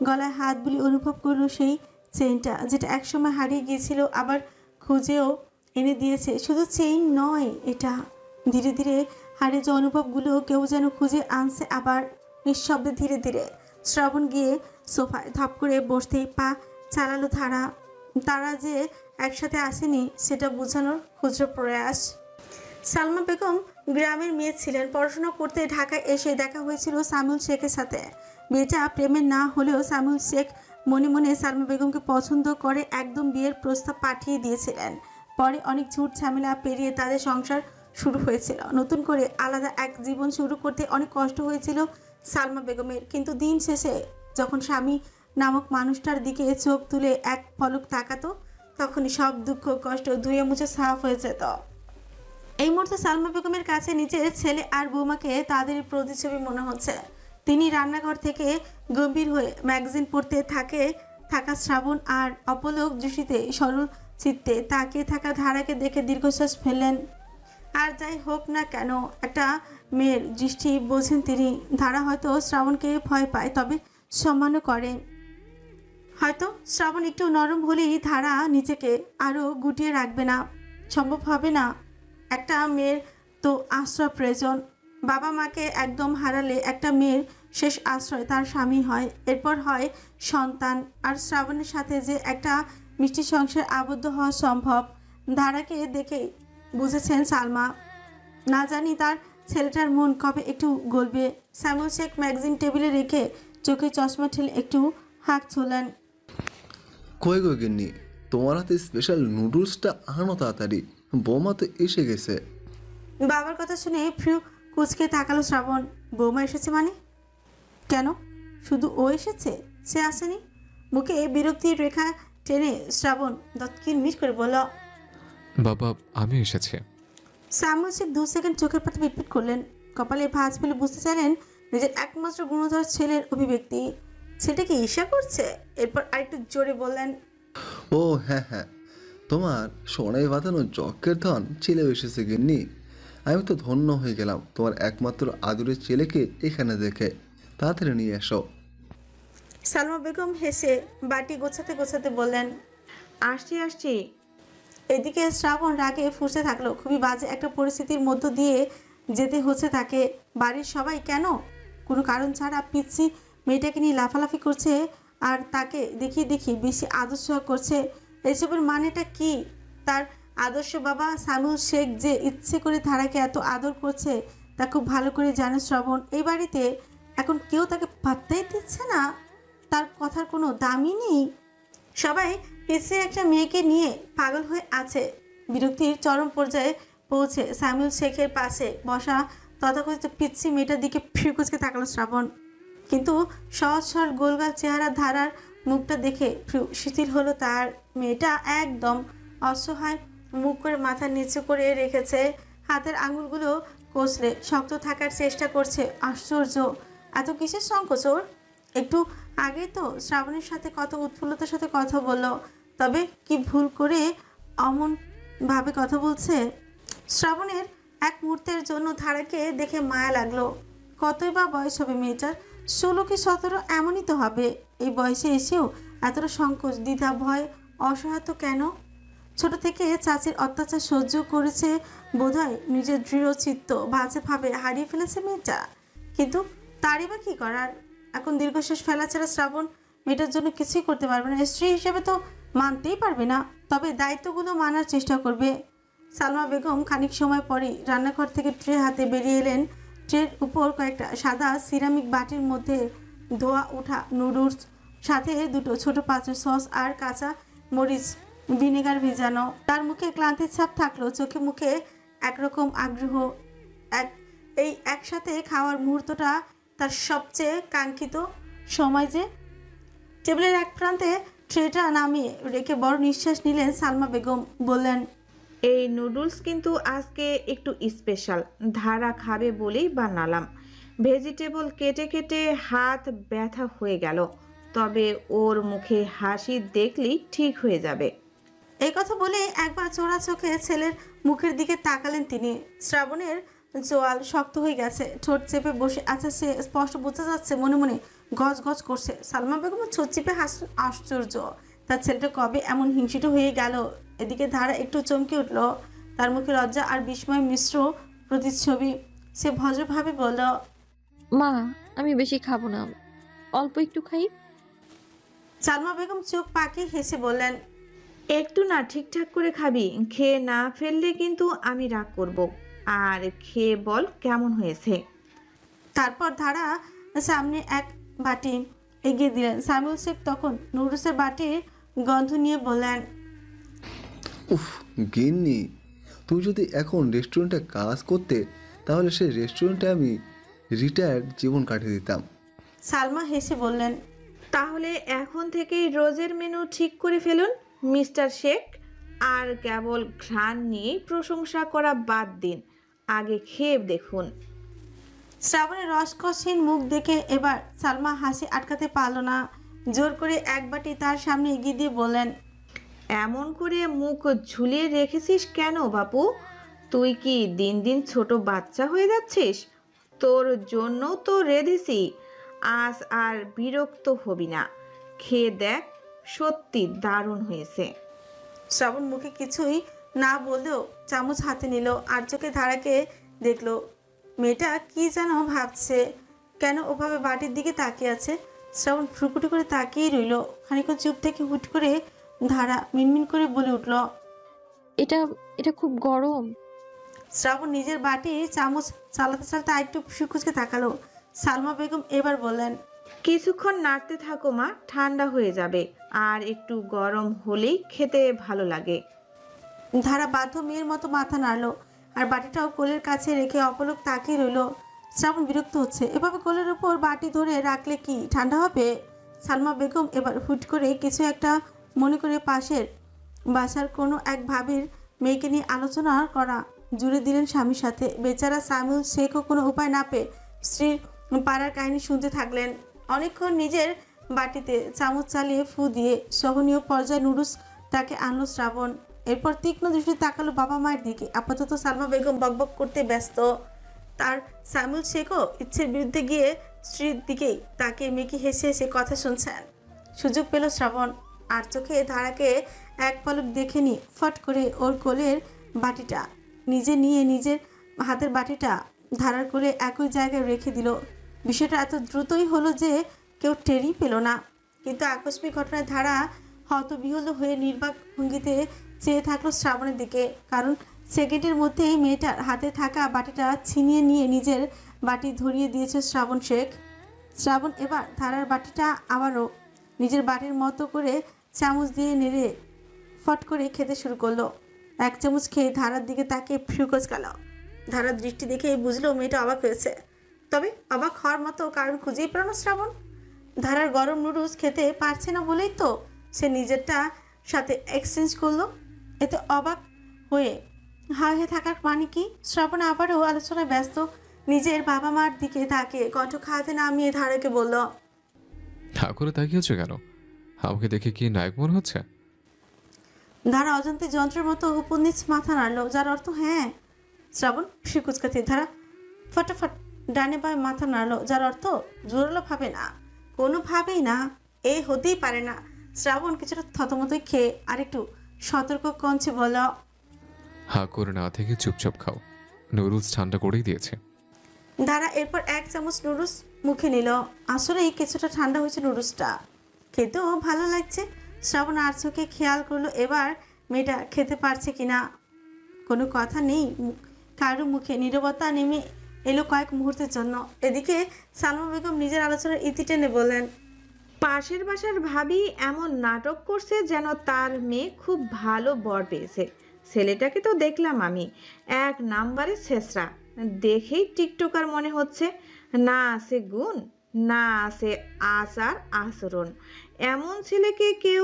গলায় হাত বুলিয়ে অনুভব করলো সেই চেইনটা, যেটা একসময় হারিয়ে গিয়েছিল, আবার খুঁজেও এনে দিয়েছে। শুধু চেইন নয়, এটা ধীরে ধীরে হারিয়ে যাওয়া অনুভবগুলো কেউ যেন খুঁজে আনছে আবার। নিঃশব্দে ধীরে ধীরে শ্রাবণ গিয়ে সোফায় ধপ করে বসতেই পা চালালো ধারা। তারা যে একসাথে আসেনি সেটা বোঝানোর ক্ষুদ্র প্রয়াস। সালমা বেগম গ্রামের মেয়ে ছিলেন। পড়াশোনা করতে ঢাকায় এসে দেখা হয়েছিল সামিউল শেখের সাথে। মেয়েটা প্রেমের না হলেও সামিউল শেখ মনে মনে সালমা বেগমকে পছন্দ করে একদম বিয়ের প্রস্তাব পাঠিয়ে দিয়েছিলেন। পরে অনেক ঝুট ঝামেলা পেরিয়ে তাদের সংসার শুরু হয়েছিল। নতুন করে আলাদা এক জীবন শুরু করতে অনেক কষ্ট হয়েছিল সালমা বেগমের। কিন্তু দিন শেষে যখন স্বামী নামক মানুষটার দিকে চোখ তুলে এক পলক তাকাতো, তখনই সব দুঃখ কষ্ট ধুয়ে মুছে সাফ হয়ে যেত। এই মুহূর্তে সালমা বেগমের কাছে নিজের ছেলে আর বৌমাকে তাদের প্রতিচ্ছবি মনে হচ্ছে। তিনি রান্নাঘর থেকে গম্ভীর হয়ে ম্যাগাজিন পড়তে থাকা শ্রাবণ আর অপলক দৃষ্টিতে সরল চিত্তে তাকিয়ে থাকা ধারাকে দেখে দীর্ঘশ্বাস ফেললেন। আর যাই হোক না কেন, একটা মেয়ের দৃষ্টি বোঝেন তিনি। ধারা হয়তো শ্রাবণকে ভয় পায়, তবে সম্মানও করে। হয়তো শ্রাবণ একটু নরম হলেই ধারা নিজেকে আরও গুটিয়ে রাখবে না। সম্ভব হবে না। একটা মেয়ের তো আশ্রয় প্রয়োজন। বাবা মাকে একদম হারালে একটা মেয়ের শেষ আশ্রয় তার স্বামী হয়, এরপর হয় সন্তান। আর শ্রাবণের সাথে যে একটা মিষ্টি সংসার আবদ্ধ হওয়া সম্ভব। ধারাকে দেখেই বুঝেছেন সালমা। না জানি তার ছেলেটার মন কবে একটু গলবে। সামিউল শেখ ম্যাগাজিন টেবিলে রেখে চোখে চশমা ঠেলে একটু হাঁক ছোলেন। কই গো গিন্নি, তোমার হাতে স্পেশাল নুডলসটা আনো তাড়াতাড়ি, বৌমা তো এসে গেছে। বাবার কথা শুনে ফ্রিউ কুচকে তাকালো শ্রাবণ। বৌমা এসেছে মানে? কেন শুধু ও এসেছে, সে আসেনি? মুখে বিরক্তির রেখা টেনে শ্রাবণ দাঁত কিরমির করে বলল, বাবা আমি এসেছি। সামিউল শেখ 2 সেকেন্ড চোখের পাতা পিটপিট করলেন। কপালে ভাঁজ ফেলে বুঝতে চাইলেন নিজের একমাত্র গুণধর ছেলের অভিব্যক্তি। সেটাকে ঈর্ষা করছে। এরপর আরেকটু জোরে বললেন, ও হ্যাঁ হ্যাঁ, তোমার সোনায় বাঁধানো যজ্ঞের ধন ছেলেও এসেছে গিন্নি। আমি তো ধন্য হয়ে গেলাম তোমার একমাত্র আদরের ছেলেকে এখানে দেখে। তাড়াতাড়ি নিয়ে এসো। সালমা বেগম হেসে বাটি গোছাতে গোছাতে বললেন, আসছি আসছি। এদিকে শ্রাবণ রাগে ফুঁসতে থাকলো। খুবই বাজে একটা পরিস্থিতির মধ্য দিয়ে যেতে হচ্ছে তাকে। বাড়ির সবাই কেন কোনো কারণ ছাড়া পিচ্ছি মেয়েটাকে নিয়ে লাফালাফি করছে আর তাকে দেখিয়ে দেখিয়ে বেশি আদর্শ করছে। এসবের মানেটা কি? তার আদর্শ বাবা সামিউল শেখ যে ইচ্ছে করে ধারাকে এত আদর করছে তা খুব ভালো করে জানে শ্রাবণ। এই বাড়িতে এখন কেউ তাকে পাত্তাই দিচ্ছে না। তার কথার কোনো দামই নেই। সবাই পিছিয়ে একটা মেয়েকে নিয়ে পাগল হয়ে আছে। বিরক্তির চরম পর্যায়ে পৌঁছে সামিউল শেখের পাশে বসা তথাকথিত পিচ্ছি মেয়েটার দিকে ফ্রিকুচকে তাকালো শ্রাবণ। কিন্তু সহজ সরল গোলগাল চেহারা ধারার মুখটা দেখে ফ্রু শিথিল হলো তার। মেয়েটা একদম অসহায় মুখ করে মাথা নিচু করে রেখেছে। হাতের আঙুলগুলো কষলে শক্ত থাকার চেষ্টা করছে। আশ্চর্য, এত কিসের সংকোচ ওর? একটু আগে তো শ্রাবণের সাথে কত উৎফুল্লতার সাথে কথা বলল, তবে কি ভুল করে অমন ভাবে কথা বলছে? শ্রাবণের এক মুহূর্তের জন্য ধারাকে দেখে মায়া লাগলো। কতই বা বয়স হবে মেয়েটার? 16 কি 17 এমনই তো হবে। এই বয়সে এসেও এতটা সংকোচ, দ্বিধা, ভয়, অসহায়তা কেন? ছোট থেকে চাচির অত্যাচার সহ্য করেছে বোধহয়। নিজের দৃঢ় চিত্ত বাজেভাবে হারিয়ে ফেলেছে মেয়েটা। কিন্তু তারই বা কী করার? এখন দীর্ঘশ্বাস ফেলা ছাড়া শ্রাবণ মেয়েটার জন্য কিছুই করতে পারবে না। স্ত্রী হিসেবে তো মানতেই পারবে না, তবে দায়িত্বগুলো মানার চেষ্টা করবে। সালমা বেগম খানিক সময় পরেই রান্নাঘর থেকে ট্রে হাতে বেরিয়ে এলেন। ট্রের উপর কয়েকটা সাদা সিরামিক বাটির মধ্যে ধোয়া ওঠা নুডলস, সাথে 2টো ছোট পাত্রের সস আর কাঁচা মরিচ ভিনেগার ভিজানো। তার মুখে ক্লান্তির ছাপ থাকলো, চোখে মুখে একরকম আগ্রহ, এক এই একসাথে খাওয়ার মুহূর্তটা তার সবচেয়ে কাঙ্ক্ষিত সময় যে। টেবিলের এক প্রান্তে ট্রেটা নামিয়ে রেখে বড় নিঃশ্বাস নিলেন সালমা বেগম। বললেন, এই নুডলস কিন্তু আজকে একটু স্পেশাল। ধারা খাবে বলেই বানালাম। ভেজিটেবল কেটে কেটে হাত ব্যথা হয়ে গেল, তবে ওর মুখে হাসি দেখলেই ঠিক হয়ে যাবে। এই কথা বলে একবার চোরা চোখে ছেলের মুখের দিকে তাকালেন তিনি। শ্রাবণের চোয়াল শক্ত হয়ে গেছে, ঠোঁট চেপে বসে আছে সে। স্পষ্ট বোঝা যাচ্ছে মনে মনে গজ গজ করছে। সালমা বেগম ঠোঁট চেপে হাসলেন। আশ্চর্য, তার ছেলেটা কবে এমন হিংসিত হয়ে গেল। এদিকে ধারা একটু চমকে উঠল, তার মুখে লজ্জা আর বিস্ময় মিশ্র প্রতিচ্ছবি। সে ভদ্রভাবে বলল, মা, আমি বেশি খাবো না, অল্প একটু খাই। সালমা বেগম চোখ পাকিয়ে হেসে বললেন, একটু না, ঠিকঠাক করে খাবি। খেয়ে না ফেললে কিন্তু আমি রাগ করব। আর খেয়ে বল কেমন হয়েছে। তারপর ধারা সামনে এক বাটি এগিয়ে দিলেন। সামিউল শেখ তখন নুডলসের বাটির গন্ধ নিয়ে বললেন, উফ গিন্নি, তুই যদি এখন রেস্টুরেন্টে কাজ করতে তাহলে সেই রেস্টুরেন্টে আমি রিটায়ার্ড জীবন কাটিয়ে দিতাম। সালমা হেসে বললেন, তাহলে এখন থেকেই রোজের মেনু ঠিক করে ফেলুন মিস্টার শেখ। আর কেবল ঘ্রাণ নিয়েই প্রশংসা করা বাদ দিন, আগে খেয়ে দেখুন। শ্রাবণের রসকসহীন মুখ দেখে এবার সালমা হাসি আটকাতে পারল না। জোর করে এক বাটি তার সামনে এগিয়ে দিয়ে বললেন, এমন করে মুখ ঝুলিয়ে রেখেছিস কেন বাপু? তুই কি দিন দিন ছোট বাচ্চা হয়ে যাচ্ছিস? তোর জন্য তো রেঁধেছি, আজ আর বিরক্ত হবি না। খেয়ে দেখ, সত্যি দারুণ হয়েছে। শ্রাবণ মুখে কিছুই না বললেও চামচ হাতে নিল আর চোখে ধারাকে দেখলো। মেয়েটা কি যেন ভাবছে, কেন ওভাবে বাটির দিকে তাকিয়ে আছে। শ্রাবণ ফুরকুটি করে তাকিয়ে রইল। খানিকক্ষণ চুপ থেকে হুট করে ধারা মিনমিন করে বলে উঠল, এটা এটা খুব গরম। শ্রাবণ নিজের বাটির চামচ চালাতে চালাতে আরেকটু সুকুচকে তাকালো। সালমা বেগম এবার বললেন, কিছুক্ষণ নাড়তে থাকো মা, ঠান্ডা হয়ে যাবে। আর একটু গরম হলেই খেতে ভালো লাগে। ধারা বাধ্য মেয়ের মতো মাথা নাড়ল আর বাটিটাও কোলের কাছে রেখে অপলক তাকিয়ে রইল। শ্রাবণ বিরক্ত হচ্ছে, এভাবে কোলের উপর বাটি ধরে রাখলে কি ঠান্ডা হবে? সালমা বেগম এবার হুট করে কিছু একটা মনে করে পাশের বাসার কোনো এক ভাবির মেয়েকে নিয়ে আলোচনা করা জুড়ে দিলেন স্বামীর সাথে। বেচারা সামিউল শেখও কোনো উপায় না পেয়ে স্ত্রীর পাড়ার কাহিনী শুনতে থাকলেন। অনেকক্ষণ নিজের বাটিতে চামচ চালিয়ে ফু দিয়ে সহনীয় পর্যায়ে নুডলসটাকে আনলো শ্রাবণ। এরপর তীক্ষ্ণ দৃষ্টি তাকালো বাবা মায়ের দিকে। আপাতত সালমা বেগম বকবক করতে ব্যস্ত। তার সামিউল শেখও ইচ্ছের বিরুদ্ধে গিয়ে স্ত্রীর দিকেই তাকে মেকি হেসে হেসে কথা শুনছেন। সুযোগ পেল শ্রাবণ, আর চোখে ধারাকে এক পলক দেখে নি ফট করে ওর কোলের বাটিটা নিজে নিয়ে নিজের হাতের বাটিটা ধারার কোলে একই জায়গায় রেখে দিল। বিষয়টা এত দ্রুতই হলো যে কেউ টেরই পেল না। কিন্তু আকস্মিক ঘটনায় ধারা হতবিহ্বল হয়ে নির্বাক ভঙ্গিতে চেয়ে থাকলো শ্রাবণের দিকে। কারণ সেকেন্ডের মধ্যেই মেয়েটার হাতে থাকা বাটিটা ছিনিয়ে নিয়ে নিজের বাটি ধরিয়ে দিয়েছে শ্রাবণ শেখ। শ্রাবণ এবার ধারার বাটিটা আবারও নিজের বাটির মতো করে চামচ দিয়ে নেড়ে ফট করে খেতে শুরু করলো। এক চামচ খেয়ে ধারার দিকে তাকিয়ে ফ্রুকোজ গেল। ধারার দৃষ্টি দেখে বুঝলো মেয়েটা অবাক হয়েছে, তবে অবাক হওয়ার মতো কারণ খুঁজেই পেল না শ্রাবণ। ধারার গরম নুডলস খেতে পারছে না বলেই তো সে নিজেরটা সাথে এক্সচেঞ্জ করলো। এতে অবাক হয়ে হয়ে থাকার মানে কি? শ্রাবণ আবারও আলোচনায় ব্যস্ত। নিজের বাবা মার দিকে তাকিয়ে কণ্ঠ খাওয়াতে নামিয়ে ধারাকে বলল, হা করে তাকিয়েছো কেন? আমাকে দেখে কি নায়ক মনে হচ্ছে? ধারা অজান্তে যন্ত্রের মতো উপর নিচ মাথা নাড়ল, যার অর্থ হ্যাঁ। শ্রাবণ শিকুচকাতে ধারা ফটাফট ডানে বায় মাথা নাড়ল, যার অর্থ জোরালো ভাবে না, কোনোভাবেই না, এ হতেই পারে না। শ্রাবণ কিছুটা থতমতই খেয়ে আরেকটু সতর্ক কঞ্চে বলল, হা করে না থেকে চুপচাপ খাও, নুডলস ঠান্ডা করেই দিয়েছে। ধারা এরপর এক চামচ নুডলস মুখে নিল। আসলেই কিছুটা ঠান্ডা হয়েছে নুডলসটা, খেতেও ভালো লাগছে। শ্রাবণ আর চোখে খেয়াল করলো এবার মেয়েটা খেতে পারছে কিনা। কোনো কথা নেই কারো মুখে, নীরবতা নেমে এলো কয়েক মুহূর্তের জন্য। এদিকে সালমা বেগম নিজের আলোচনার ইতি টেনে বললেন, পাশের বাসার ভাবি এমন নাটক করছে যেন তার মেয়ে খুব ভালো বর পেয়েছে। ছেলেটাকে তো দেখলাম আমি, এক নাম্বারে ছেঁচড়া। দেখেই টিকটকার মনে হচ্ছে। না আছে গুণ, না আছে আচার আচরণ। এমন ছেলেকে কেউ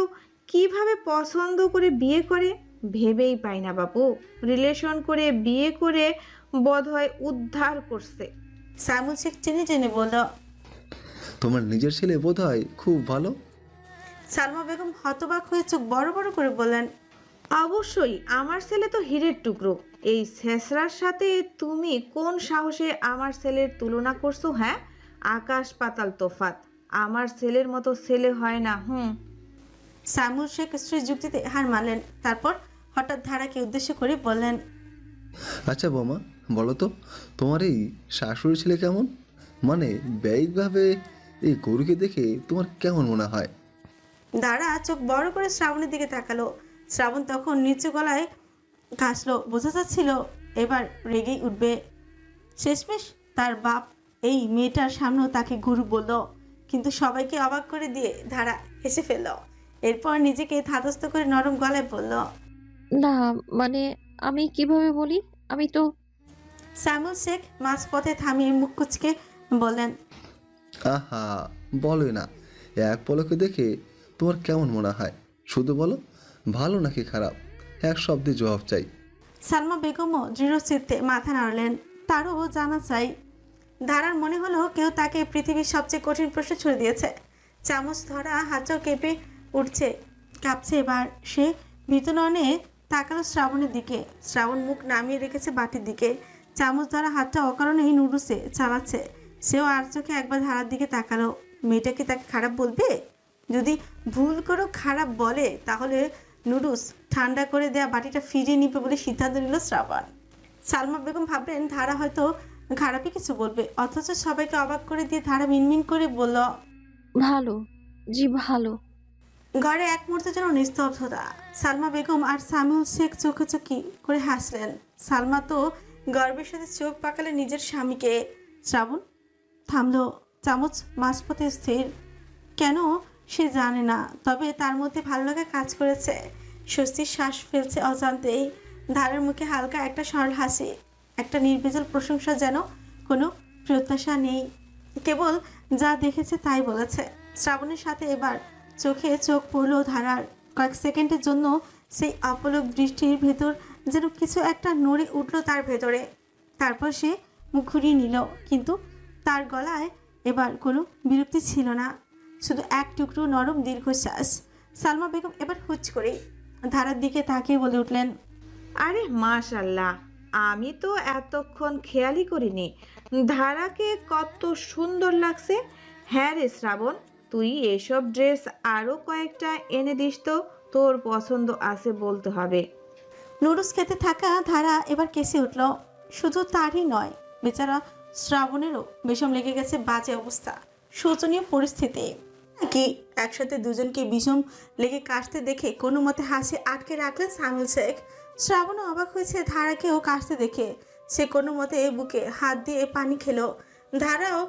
কিভাবে পছন্দ করে বিয়ে করে ভেবেই পাই না বাবু। রিলেশন করে বিয়ে করে বোধহয় উদ্ধার করছে। সাইমন শেখ টেনে টেনে বলল। তোমার নিজের ছেলে বোধ হয় খুব ভালো। সালমা বেগম হতবাক হয়ে চোখ বড় বড় করে বললেন, অবশ্যই, আমার ছেলে তো হীরের টুকরো। এই ছেসরার সাথে তুমি কোন সাহসে আমার ছেলের তুলনা করছো? হ্যাঁ, আকাশ পাতাল তফাত। আমার ছেলের মতো ছেলে হয় না। সাইমন শেখ স্ত্রীর যুক্তিতে হার মানলেন। তারপর হঠাৎ ধারাকে উদ্দেশ্য করে বললেন, আচ্ছা বৌমা, বলো তো তোমার এই শাশুড়ি ছেলে কেমন? মানে ব্যয়িকভাবে এই গরুকে দেখে তোমার কেমন মনে হয়? ধারা চোখ বড় করে শ্রাবণের দিকে তাকালো। শ্রাবণ তখন নিচু গলায় কাশলো। বোঝা যাচ্ছিল এবার রেগেই উঠবে। শেষমেশ তার বাপ এই মেয়েটার সামনেও তাকে গুরু বলল, কিন্তু সবাইকে অবাক করে দিয়ে ধারা হেসে ফেলল। এরপর নিজেকে ধাতস্থ করে নরম গলায় বলল, না, মানে আমি কিভাবে বলি? আমি তো সাইমন শেখ মাঝপথে থামিয়ে মুখ কুচকে বললেন, আহা, বলো না। এক পলকে দেখে তোমার কেমন মনে হয়? শুধু বলো, ভালো নাকি খারাপ, এক শব্দে জবাব চাই। সালমা বেগমও দৃঢ় চিত্তে মাথা নাড়লেন। তারও জানা চাই। ধারার মনে হলো কেউ তাকে পৃথিবীর সবচেয়ে কঠিন প্রশ্ন ছুড়ে দিয়েছে। চামচ ধরা হাতটাও কেঁপে উঠছে, কাঁপছে। এবার সে ভীতনয়নে তাকালো শ্রাবণের দিকে। শ্রাবণ মুখ নামিয়ে রেখেছে বাটির দিকে। চামচ ধরা হাতটা অকারণেই নুডলসে চালাচ্ছে। সেও আর চোখে একবার ধারার দিকে তাকালো। মেয়েটা কি তাকে খারাপ বলবে? যদি ভুল করেও খারাপ বলে তাহলে নুডলস ঠান্ডা করে দেয়া বাটিটা ফিরিয়ে নিবে বলে সিদ্ধান্ত নিল শ্রাবণ। সালমা বেগম ভাবলেন ধারা হয়তো খারাপই কিছু বলবে, অথচ সবাইকে অবাক করে দিয়ে ধারা মিনমিন করে বলল, ভালো, জি ভালো। ঘরে এক মুহূর্তের জন্য নিস্তব্ধতা। সালমা বেগম আর সামিউল শেখ চোখাচোখি করে হাসলেন। সালমা তো গর্বের সাথে চোখ পাকালেন নিজের স্বামীকে। শ্রাবণ থামলো, চামচ মাঝপথে স্থির। কেন সে জানে না, তবে তার মধ্যে ভালো লাগা কাজ করেছে। স্বস্তির শ্বাস ফেলছে অজান্তেই। ধারের মুখে হালকা একটা সরল হাসি, একটা নির্ভেজাল প্রশংসা, যেন কোনো প্রত্যাশা নেই, কেবল যা দেখেছে তাই বলেছে। শ্রাবণের সাথে এবার চোখে চোখ পড়ল ধারার। কয়েক সেকেন্ডের জন্য সেই অপলক দৃষ্টির ভেতর যেন কিছু একটা নড়ে উঠল তার ভেতরে। তারপর সে মুখ ঘুরিয়ে নিল, কিন্তু তার গলায় এবার কোনো বিরক্তি ছিল না, শুধু এক টুকরো নরম দীর্ঘশ্বাস। সালমা বেগম এবার হুচ করে ধারার দিকে তাকিয়ে বলে উঠলেন, আরে মাশাল্লাহ, আমি তো এতক্ষণ খেয়ালই করিনি ধারাকে কত সুন্দর লাগছে। হ্যাঁ রে শ্রাবণ, তুই এসব ড্রেস আরো কয়েকটা এনে দিস তো, তোর পছন্দ আছে বলতে হবে। নুডলস খেতে থাকা ধারা এবার কেসে উঠল। শুধু তারই নয়, বেচারা শ্রাবণেরও বিষম লেগে গেছে। বাজে অবস্থা, শোচনীয় পরিস্থিতি। নাকি একসাথে দুজনকে বিষম লেগে কাশতে দেখে কোনো মতে হাসি আটকে রাখলেন সামিউল শেখ। শ্রাবণও অবাক হয়েছে ধারাকেও কাশতে দেখে। সে কোনো মতে বুকে হাত দিয়ে পানি খেলো। ধারাও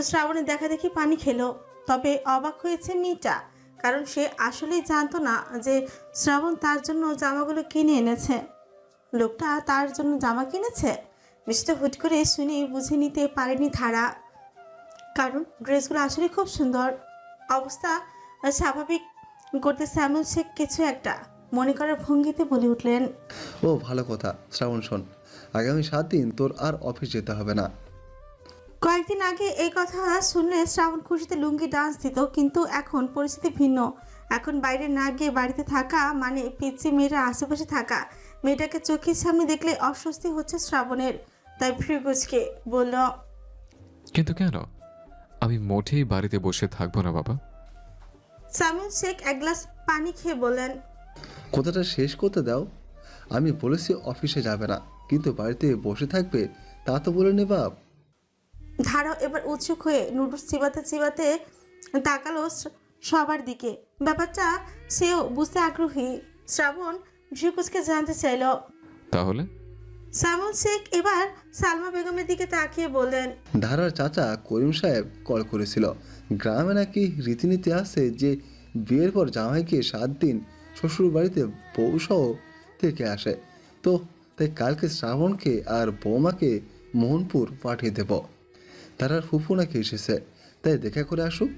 শ্রাবণের দেখা দেখি পানি খেলো। তবে অবাক হয়েছে মেয়েটা, কারণ সে আসলেই জানতো না যে শ্রাবণ তার জন্য জামাগুলো কিনে এনেছে। লোকটা তার জন্য জামা কিনেছে। বিষয়টা হুট করে শুনে বুঝে নিতে পারেনি ধারা, কারণ ড্রেসগুলো আসলে খুব সুন্দর। অবস্থা স্বাভাবিক করতে সামিউল শেখ কিছু একটা মনে করার ভঙ্গিতে বলে উঠলেন, ও ভালো কথা। শ্রাবণ শোন, আগামী 7 দিন তোর আর অফিস যেতে হবে না। কয়েকদিন আগে এই কথা শুনলে শ্রাবণ খুশিতে লুঙ্গি ডান্স দিত, কিন্তু এখন পরিস্থিতি ভিন্ন। এখন বাইরে না গিয়ে বাড়িতে থাকা মানে পিচ্ছি মেয়েরা আশেপাশে থাকা। মেয়েটাকে চোখের সামনে দেখলে অস্বস্তি হচ্ছে শ্রাবণের। তাই ফ্রিগুজকে বলল, কিন্তু কেন? আমি মোটেই বাড়িতে বসে থাকবো না বাবা। সামিউল শেখ এক গ্লাস পানি খেয়ে বললেন, কথাটা শেষ করতে দাও। আমি বলেছি অফিসে যাবে না, কিন্তু বাড়িতে বসে থাকবে তা তো বলে নে বাপ। ধারাও এবার উৎসুক হয়ে নুডলস চিবাতে চিবাতে তাকালো সবার দিকে। ব্যাপারটা সেও বুঝতে আগ্রহী। শ্রাবণ ভ্রুকুচকে জানতে চাইল। তাহলে সামিউল শেখ এবার সালমা বেগমের দিকে তাকিয়ে বললেন, ধারার চাচা করিম সাহেব কল করেছিল। গ্রামে নাকি রীতিনীতি আছে যে বিয়ের পর জামাইকে 7 দিন শ্বশুর বাড়িতে বউসহ থেকে আসে। তো তাই কালকে শ্রাবণকে আর বৌমাকে মোহনপুর পাঠিয়ে দেব। তারার ফুফু নাকি এসেছে, তাই দেখা করে আসুক।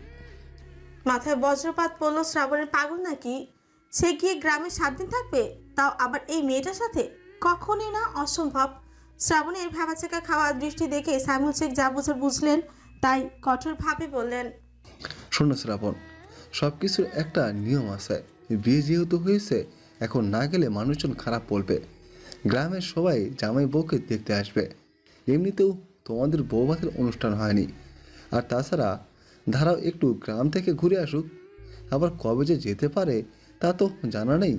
মাথায় বজ্রপাত পড়লো শ্রাবণের। পাগল নাকি? সে গিয়ে গ্রামে 7 দিন থাকবে, তাও আবার এই মেয়েটার সাথে? কখনই না, অসম্ভব। শ্রাবণের ভ্যাবাচেকা খাওয়া দৃষ্টি দেখে সাইমুল শেখ যা বোঝার বুঝলেন, তাই কঠোরভাবে বললেন, শোনো শ্রাবণ, সব কিছুর একটা নিয়ম আছে। বিয়ে যেহেতু হয়েছে, এখন না গেলে মানুষজন খারাপ বলবে। গ্রামের সবাই জামাই বউকে দেখতে আসবে। এমনিতেও তোমাদের বৌভাতের অনুষ্ঠান হয়নি। আর তাছাড়া ধারাও একটু গ্রাম থেকে ঘুরে আসুক। আবার কবে যে যেতে পারে তা তো জানা নেই।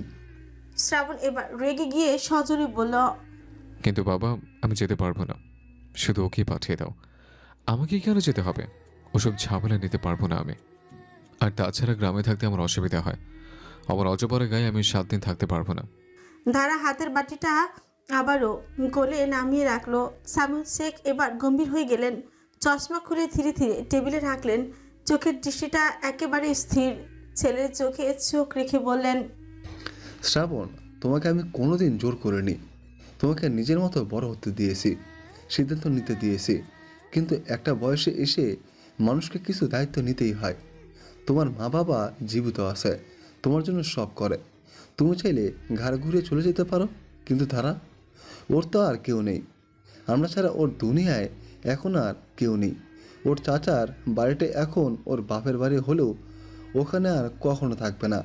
শ্রাবণ এবার রেগে গিয়ে সজোরে বলল, কিন্তু বাবা, আমি যেতে পারবো না। শুধু ওকে পাঠিয়ে দাও। আমাকে কেন যেতে হবে? ওসব ঝামেলা নিতে পারবো না আমি। আর তাছাড়া গ্রামে থাকতে আমার অসুবিধা হয়। আমার অজপাড়া গায়ে আমি 7 দিন থাকতে পারবো না। ধারা হাতের বাটিটা আবারও কোলে নামিয়ে রাখলো। সাইমুল শেখ এবার গম্ভীর হয়ে গেলেন। চশমা খুলে ধীরে ধীরে টেবিলে রাখলেন। চোখের দৃষ্টিটা একেবারে স্থির। ছেলের চোখে চোখ রেখে বললেন, শ্রাবণ, তোমাকে আমি কোনোদিন জোর করিনি। তোমাকে নিজের মতো বড় হতে দিয়েছি, সিদ্ধান্ত নিতে দিয়েছি। কিন্তু একটা বয়সে এসে মানুষকে কিছু দায়িত্ব নিতেই হয়। তোমার মা বাবা জীবিত আছে, তোমার জন্য সব করে। তুমি চাইলে ঘাড় ঘুরিয়ে চলে যেতে পারো, কিন্তু তারা, ওর তো আর কেউ নেই। আমরা ছাড়া ওর দুনিয়ায় এখন আর কেউ নেই। ওর চাচার বাড়িটা এখন ওর বাপের বাড়ি হলেও ওখানে আর কখনো থাকবে না।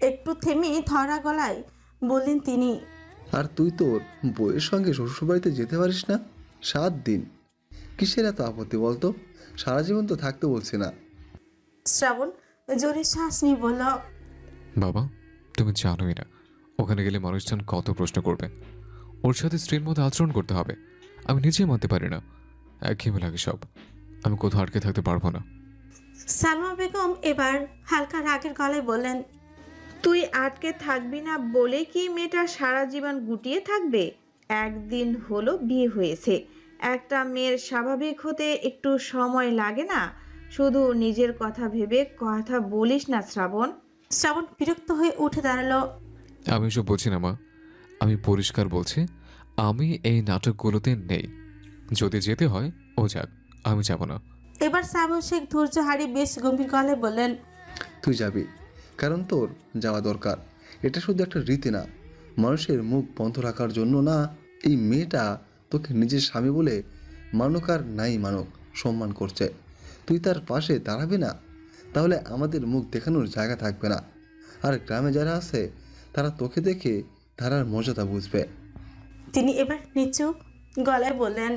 একটু থেমে ধরা গলায় বললেন তিনি। আর তুই তোর বউয়ের সঙ্গে শ্বশুরবাড়িতে যেতে পারিস না? 7 দিন কিসের এত আপত্তি বলতো? সারা জীবন তো থাকতে বলছি না। শ্রাবণ জোরে শ্বাস নিয়ে বলল, বাবা, তুমি জানোই না ওখানে গেলে মানুষজন কত প্রশ্ন করবে। ওর সাথে স্ত্রীর মতো আচরণ করতে হবে। আমি নিজে মানতে পারি না। একঘেয়েমি লাগে সব। আমি কোথাও আটকে থাকতে পারবো না। সালমা বেগম এবার হালকা রাগের গলায় বললেন, তুই আটকে থাকবি না বলে কি মেয়েটা সারা জীবন গুটিয়ে থাকবে? একদিন হলো বিয়ে হয়েছে। একটা মেয়ের স্বাভাবিক হতে একটু সময় লাগে না? শুধু নিজের কথা ভেবে কথা বলিস না শ্রাবণ। শ্রাবণ বিরক্ত হয়ে উঠে দাঁড়ালো। আমি এসব বলছি না মা। আমি পরিষ্কার বলছি, আমি এই নাটকগুলোতে নেই। যদি যেতে হয় ও যাক, আমি যাব না। এবার সাইমুল শেখ ধৈর্য হারিয়ে বেশ গম্ভীর গলায় বললেন, তুই যাবি, কারণ তোর যাওয়া দরকার। এটা শুধু একটা রীতি না, মানুষের মুখ বন্ধ রাখার জন্য না। এই মেয়েটা তোকে নিজের স্বামী বলে মানুক আর নাই মানুক সম্মান করছে। তুই তার পাশে দাঁড়াবি না, তাহলে আমাদের মুখ দেখানোর জায়গা থাকবে না। আর গ্রামে যারা আছে তারা তোকে দেখে তারার মর্যাদা বুঝবে। তিনি এবার নিচু গলায় বললেন,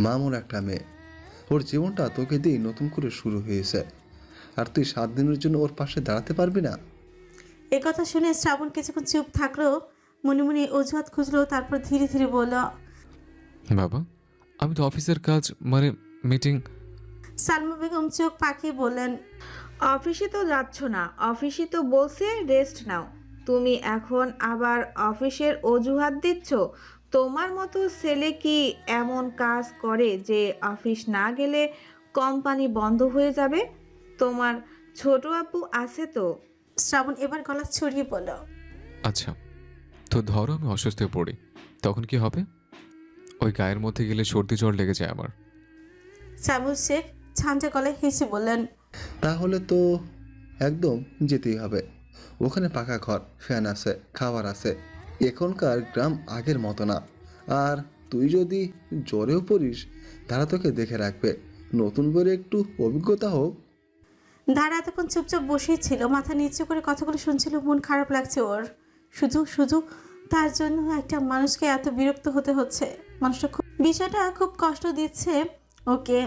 মামুন একটা মেয়ে, ওর জীবনটা তোকে দিয়ে নতুন করে শুরু হয়েছে। আর তুই 7 দিনের জন্য ওর পাশে দাঁড়াতে পারবি না? এ কথা শুনে শ্রাবণ কিছুক্ষণ চুপ থাকলো, মনে মনে অজুহাত খুঁজলো, তারপর ধীরে ধীরে বলল, বাবা, আমি তো অফিসের কাজ, মানে মিটিং। সালমা বেগম চোখ পাকিয়ে বললেন, অফিসে তো যাচ্ছ না, অফিসে তো বলছে রেস্ট নাও। তুমি এখন আবার অফিসের অজুহাত দিচ্ছ? তোমার মতো ছেলে কি এমন কাজ করে যে অফিস না গেলে কোম্পানি বন্ধ হয়ে যাবে? তোমার ছোট আপু আছে তো। শ্রাবণ এবার গলা ছড়িয়ে বলল, আচ্ছা, তো ধরো আমি অসুস্থ হয়ে পড়ি, তখন কি হবে? ওই গায়ের মধ্যে গেলে সর্দি জ্বর লেগে যায় আমার। সাইমুল শেখ ঝাঁঝা গলায় হেসে বললেন, তাহলে তো একদম যেতেই হবে। ওখানে পাকা ঘর, ফ্যান আছে, খাবার আছে। এখনকার গ্রাম আগের মতো না। আর তুই যদি জ্বরেও পড়িস তারা তোকে দেখে রাখবে। নতুন করে একটু অভিজ্ঞতা হোক। ধারা এতক্ষণ চুপচাপ বসেই ছিল, মাথা নিচু করে কথাগুলো শুনছিল। মন খারাপ লাগছে ওর। শুধু শুধু তার জন্য একটা মানুষকে এত বিরক্ত হতে হচ্ছে। মানুষটা খুব, বিষয়টা খুব কষ্ট দিচ্ছে ওকে।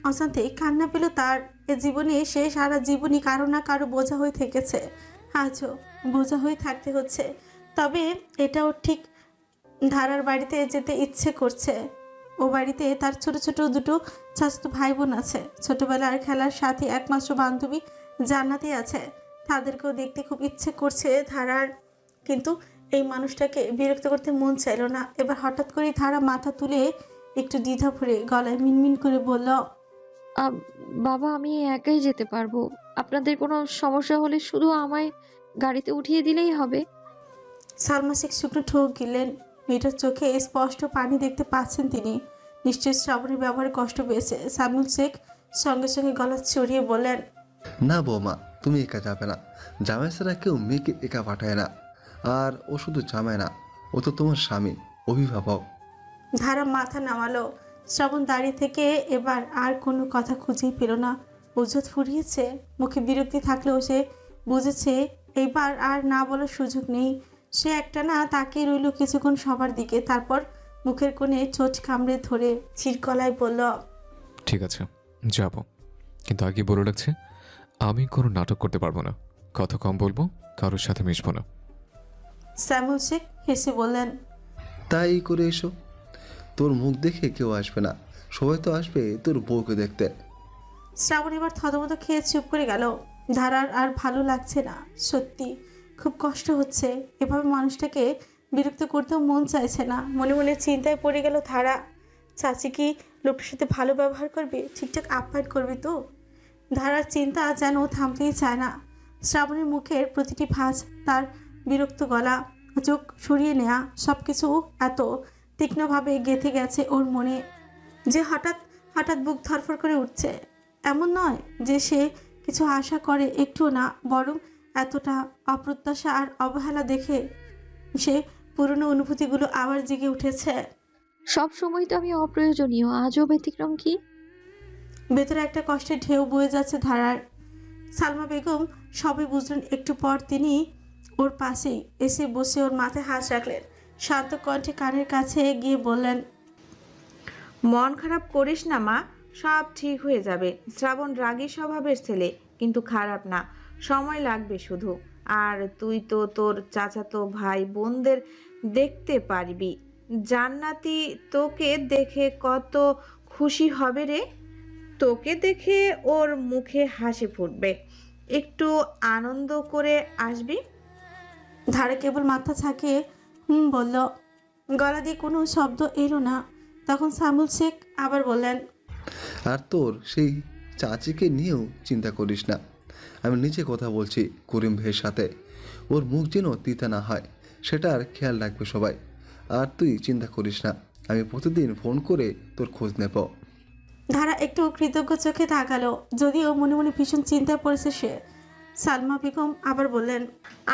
অশান্তি কান্না পেল তার। এ জীবনে সে সারা জীবনই কারো না কারো বোঝা হয়ে থেকেছে, আজও বোঝা হয়ে থাকতে হচ্ছে। তবে এটাও ঠিক, ধারার বাড়িতে যেতে ইচ্ছে করছে। ও বাড়িতে তার ছোট ছোট দুটো চাচাতো ভাই বোন আছে। ছোটবেলার খেলার সাথী একমাত্র বান্ধবী জান্নাতি আছে। তাদেরকেও দেখতে খুব ইচ্ছে করছে ধারার, কিন্তু এই মানুষটাকে বিরক্ত করতে মন চাইল না। এবার হঠাৎ করে ধারা মাথা তুলে একটু দ্বিধা ভরে গলায় মিনমিন করে বলল, বাবা, আমি একাই যেতে পারবো। আপনাদের কোনো সমস্যা হলে শুধু আমায় গাড়িতে উঠিয়ে দিলেই হবে। সালমা শেখ শুকনো ঠোক গিলেন। মেয়েটার চোখে স্পষ্ট পানি দেখতে পাচ্ছেন তিনি। নিশ্চয়ই শ্রাবণের ব্যবহারে কষ্ট পেয়েছে। সাইমুল শেখ সঙ্গে সঙ্গে গলা চড়িয়ে বললেন, না বৌমা, তুমি একা যাবে না। জামাই ছাড়া কেউ মেয়েকে একা পাঠায় না। আর ও শুধু জামাই না, ও তো তোমার স্বামী, অভিভাবক। ধারা মাথা নামালো। শ্রাবণ দাঁড়িয়ে থেকে এবার আর কোনো কথা খুঁজেই পেল না। ওজত ফুরিয়েছে। মুখে বিরক্তি থাকলেও সে বুঝেছে এইবার আর না বলার সুযোগ নেই। সে একটানা তাকিয়ে রইল কিছুক্ষণ সবার দিকে, তারপর মুখের কোণে ঠোঁট কামড়ে ধরে চিরকলায় বলল, ঠিক আছে, যাব। কিন্তু আগে বলে রাখছে, আমি কোনো নাটক করতে পারবো না। কথা কম বলবো, কারোর সাথে মিশবো না। সাইমুল শেখ হেসে বললেন, তাই করে এসো। তোর মুখ দেখে কেউ আসবে না, সবাই তো আসবে তোর বউকে দেখতে। শ্রাবণ এবার থতমত খেয়ে চুপ করে গেল। ধারার আর ভালো লাগছে না। সত্যি খুব কষ্ট হচ্ছে। এভাবে মানুষটাকে বিরক্ত করতেও মন চাইছে না। মনে মনে চিন্তায় পড়ে গেল ধারা। চাচি কি লোকটার সাথে ভালো ব্যবহার করবে, ঠিকঠাক আপ্যায়ন করবে তো? ধারার চিন্তা যেন থামতেই চায় না। শ্রাবণের মুখের প্রতিটি ভাঁজ, তার বিরক্ত গলা, চোখ সরিয়ে নেয়া, সব কিছু এত তীক্ষ্ণভাবে গেঁথে গেছে ওর মনে যে হঠাৎ হঠাৎ বুক ধরফর করে উঠছে। এমন নয় যে সে কিছু আশা করে, একটুও না, বরং এতটা অপ্রত্যাশা আর অবহেলা দেখে সে পুরনো অনুভূতিগুলো আবার জেগে উঠেছে। সব সময় তো আমি অপ্রয়োজনীয়, আজও ব্যতিক্রম কি? ভেতরে একটা কষ্টের ঢেউ বয়ে যাচ্ছে ধারার। সালমা বেগম সবই বুঝলেন একটু পর। তিনি ওর পাশেই এসে বসে ওর মাথায় হাত রাখলেন। শান্ত কণ্ঠে কানের কাছে গিয়ে বললেন, মন খারাপ করিস না মা, সব ঠিক হয়ে যাবে। শ্রাবণ রাগী স্বভাবের ছেলে, কিন্তু খারাপ না। সময় লাগবে শুধু। আর তুই তো তোর চাচাতো ভাই বোনদের দেখতে পারবি। জান্নাতি তোকে দেখে কত খুশি হবে রে। তোকে দেখে ওর মুখে হাসি ফুটবে। একটু আনন্দ করে আসবি। ধারা কেবল মাথা ঝাঁকিয়ে বলল। গলা দিয়ে কোনো শব্দ এলো না। তখন সাইমুল শেখ আবার বললেন, আর তোর সেই চাচিকে নিয়েও চিন্তা করিস না। আমি নিজে কথা বলছি করিম ভাইয়ের সাথে। ওর মুখ যেন তিতা না হয়, সেটার খেয়াল রাখবে সবাই। আর তুই চিন্তা করিস না, আমি প্রতিদিন ফোন করে তোর খোঁজ নেব। ধারা একটু কৃতজ্ঞ চোখে তাকালো, যদিও মনে মনে ভীষণ চিন্তায় পড়েছে সে। সালমা বেগম আবার বললেন,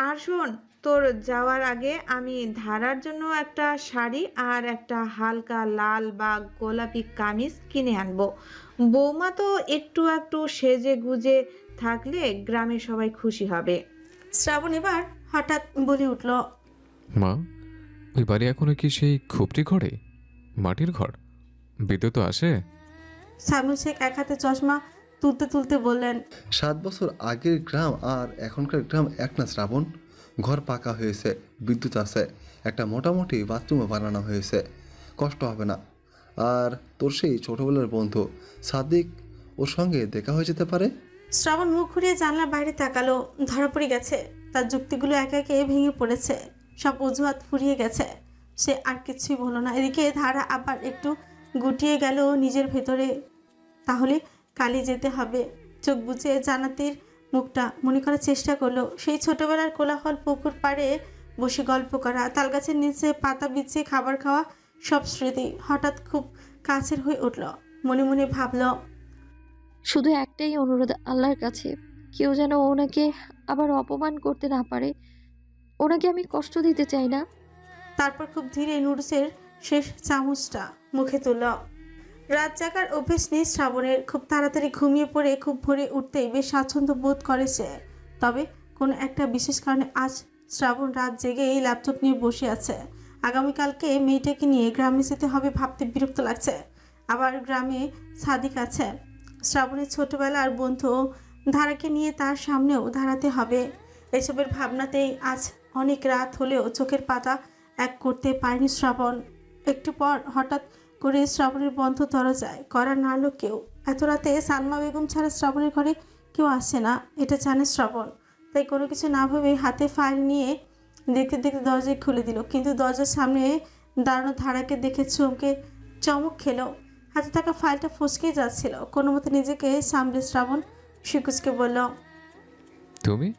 আর শোন, তোর যাওয়ার আগে আমি ধারার জন্য একটা শাড়ি আর একটা হালকা লাল বা গোলাপি কামিজ কিনে আনবো। বৌমা তো একটু একটু সেজে গুজে থাকলে গ্রামের সবাই খুশি হবে। শ্রাবণ এবার হঠাৎ বলে উঠল, মা, ওই বাড়ি এখনো কি সেই খুপড়ি ঘরে, মাটির ঘর? বিদ্যুৎ তো আসে? সাইমুল শেখ এক হাতে চশমা তুলতে তুলতে বললেন, 7 বছর আগের গ্রাম আর এখনকার গ্রাম এক না শ্রাবণ। ঘর পাকা হয়েছে, বিদ্যুৎ আছে, একটা মোটামুটি বাথরুমও বানানো হয়েছে, কষ্ট হবে না। আর তোর সেই ছোটবেলার বন্ধু সাদিক, ওর সঙ্গে দেখা হয়ে যেতে পারে। শ্রাবণ মুখ ঘুরিয়ে জানলার বাইরে তাকালো। ধরা পড়ে গেছে, তার যুক্তিগুলো একে একে ভেঙে পড়েছে, সব অজুহাত ফুরিয়ে গেছে। সে আর কিছুই বলল না। এদিকে ধারা আবার একটু গুটিয়ে গেল নিজের ভেতরে। তাহলে কালি যেতে হবে। চোখ বুজে জান্নাতের মুখটা মনে করার চেষ্টা করলো। সেই ছোটবেলার কোলাহল, পুকুর পাড়ে বসে গল্প করা, তালগাছের নিচে পাতা বিছিয়ে খাবার খাওয়া, সব স্মৃতি হঠাৎ খুব কাছের হয়ে উঠল। মনে মনে ভাবল, শুধু একটাই অনুরোধ আল্লাহর কাছে, কেউ যেন ওনাকে আবার অপমান করতে না পারে। ওনাকে আমি কষ্ট দিতে চাই না। তারপর খুব ধীরে নুডলসের শেষ চামচটা মুখে তুলল। রাত জাগার অভ্যেস নেই শ্রাবণের। খুব তাড়াতাড়ি ঘুমিয়ে পড়ে খুব ভোরে উঠতেই বেশ স্বাচ্ছন্দ্য বোধ করে সে। তবে কোনো একটা বিশেষ কারণে আজ শ্রাবণ রাত জেগেই ল্যাপটপ নিয়ে বসে আছে। আগামীকালকে মেয়েটাকে নিয়ে গ্রামে যেতে হবে ভাবতে বিরক্ত লাগছে। আবার গ্রামে সাদিক আছে, শ্রাবণের ছোটবেলার বন্ধু। ধারাকে নিয়ে তার সামনেও দাঁড়াতে হবে। এসবের ভাবনাতেই আজ অনেক রাত হলেও চোখের পাতা এক করতে পারেনি শ্রাবণ। একটু পর হঠাৎ করে শ্রাবণের বন্ধ দরজায় কড়া নাড়ল কেউ। এত রাতে সালমা বেগম ছাড়া শ্রাবণের ঘরে কেউ আসে না, এটা জানে শ্রাবণ। তাই কোনো কিছু না ভেবে হাতে ফাইল নিয়ে দেখতে দেখতে দরজায় খুলে দিল। কিন্তু দরজার সামনে দাঁড়ানো ধারাকে দেখে চমক খেলো। হাতে থাকা ফাইলটা ফসকেই যাচ্ছিল। কোনো মতে নিজেকে সামলে শ্রাবণ শিকুজকে বলল, তুমি?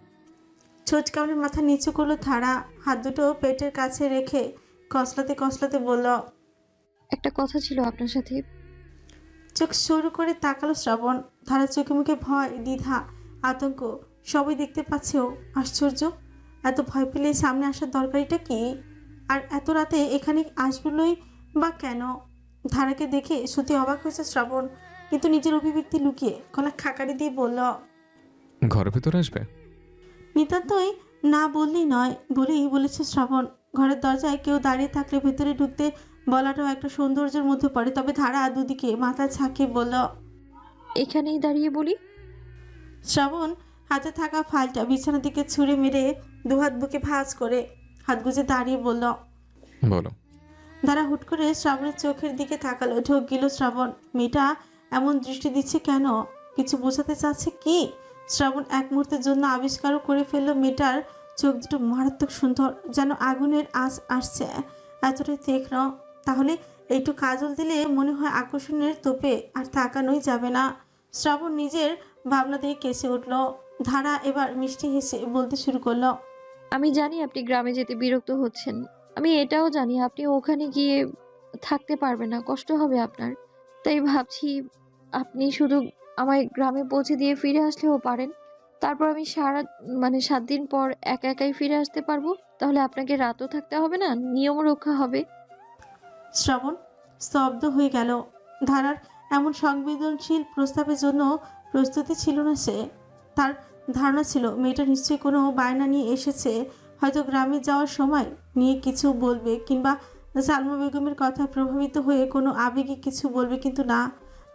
ছোট কামড়ে মাথা নিচু করলো ধারা। হাত দুটো পেটের কাছে রেখে কসলাতে কসলাতে বলল, একটা কথা ছিল আপনার সাথে। চোখ সরু করে তাকালো শ্রাবণ। ধারা চোখে মুখে ভয়, দ্বিধা, আতঙ্ক সবই দেখতে পাচ্ছে ও। আশ্চর্য, এত ভয় পেলে সামনে আসার দরকারিটা কি? আর এত রাতে এখানে আসবেই বা কেন? ধারাকে দেখে সত্যি অবাক হয়েছে শ্রাবণ, কিন্তু নিজের অভিব্যক্তি লুকিয়ে গলা খাকারি দিয়ে বলল, ঘরের ভেতর আসবে? নিতান্তই না বললেই নয় বলেই বলেছে শ্রাবণ। ঘরের দরজায় কেউ দাঁড়িয়ে থাকলে ভেতরে ঢুকতে বলাটাও একটা সৌন্দর্যের মধ্যে পড়ে। তবে ধারা দুদিকে মাথা ঝাঁকিয়ে বলল। এখানেই দাঁড়িয়ে বলি। শ্রাবণ হাতে থাকা ফাইলটা বিছানার দিকে ছুঁড়ে মেরে দুহাত বুকে ভাঁজ করে হাত গুজে দাঁড়িয়ে বলল। বলো। ধারা হুট করে শ্রাবণের চোখের দিকে তাকালো। ঢোক গেল শ্রাবণ। মেয়েটা এমন দৃষ্টি দিচ্ছে কেন? কিছু বোঝাতে চাচ্ছে কি? শ্রাবণ এক মুহূর্তের জন্য আবিষ্কারও করে ফেললো মেয়েটার চোখ দুটো মারাত্মক সুন্দর, যেন আগুনের আঁচ আসছে, এতটাই তীক্ষ্ণ। তাহলে একটু কাজল দিলে মনে হয় আকর্ষণের তোপে আর তাকানোই যাবে না। শ্রাবণ নিজের ভাবনা থেকে কেসে উঠল। ধারা এবার মিষ্টি হেসে বলতে শুরু করলো। আমি জানি আপনি গ্রামে যেতে বিরক্ত হচ্ছেন। আমি এটাও জানি আপনি ওখানে গিয়ে থাকতে পারবেন না, কষ্ট হবে আপনার। তাই ভাবছি আপনি শুধু আমায় গ্রামে পৌঁছে দিয়ে ফিরে আসলেও পারেন। তারপর আমি 7 দিন পর একা একাই ফিরে আসতে পারবো। তাহলে আপনাকে রাতও থাকতে হবে না, নিয়ম রক্ষা হবে। শ্রাবণ স্তব্ধ হয়ে গেল। ধারার এমন সংবেদনশীল প্রস্তাবের জন্য প্রস্তুতি ছিল না সে। তার ধারণা ছিল মেয়েটা নিশ্চয়ই কোনো বায়না নিয়ে এসেছে, হয়তো গ্রামে যাওয়ার সময় নিয়ে কিছু বলবে, কিংবা সালমা বেগমের কথা প্রভাবিত হয়ে কোনো আবেগে কিছু বলবে। কিন্তু না,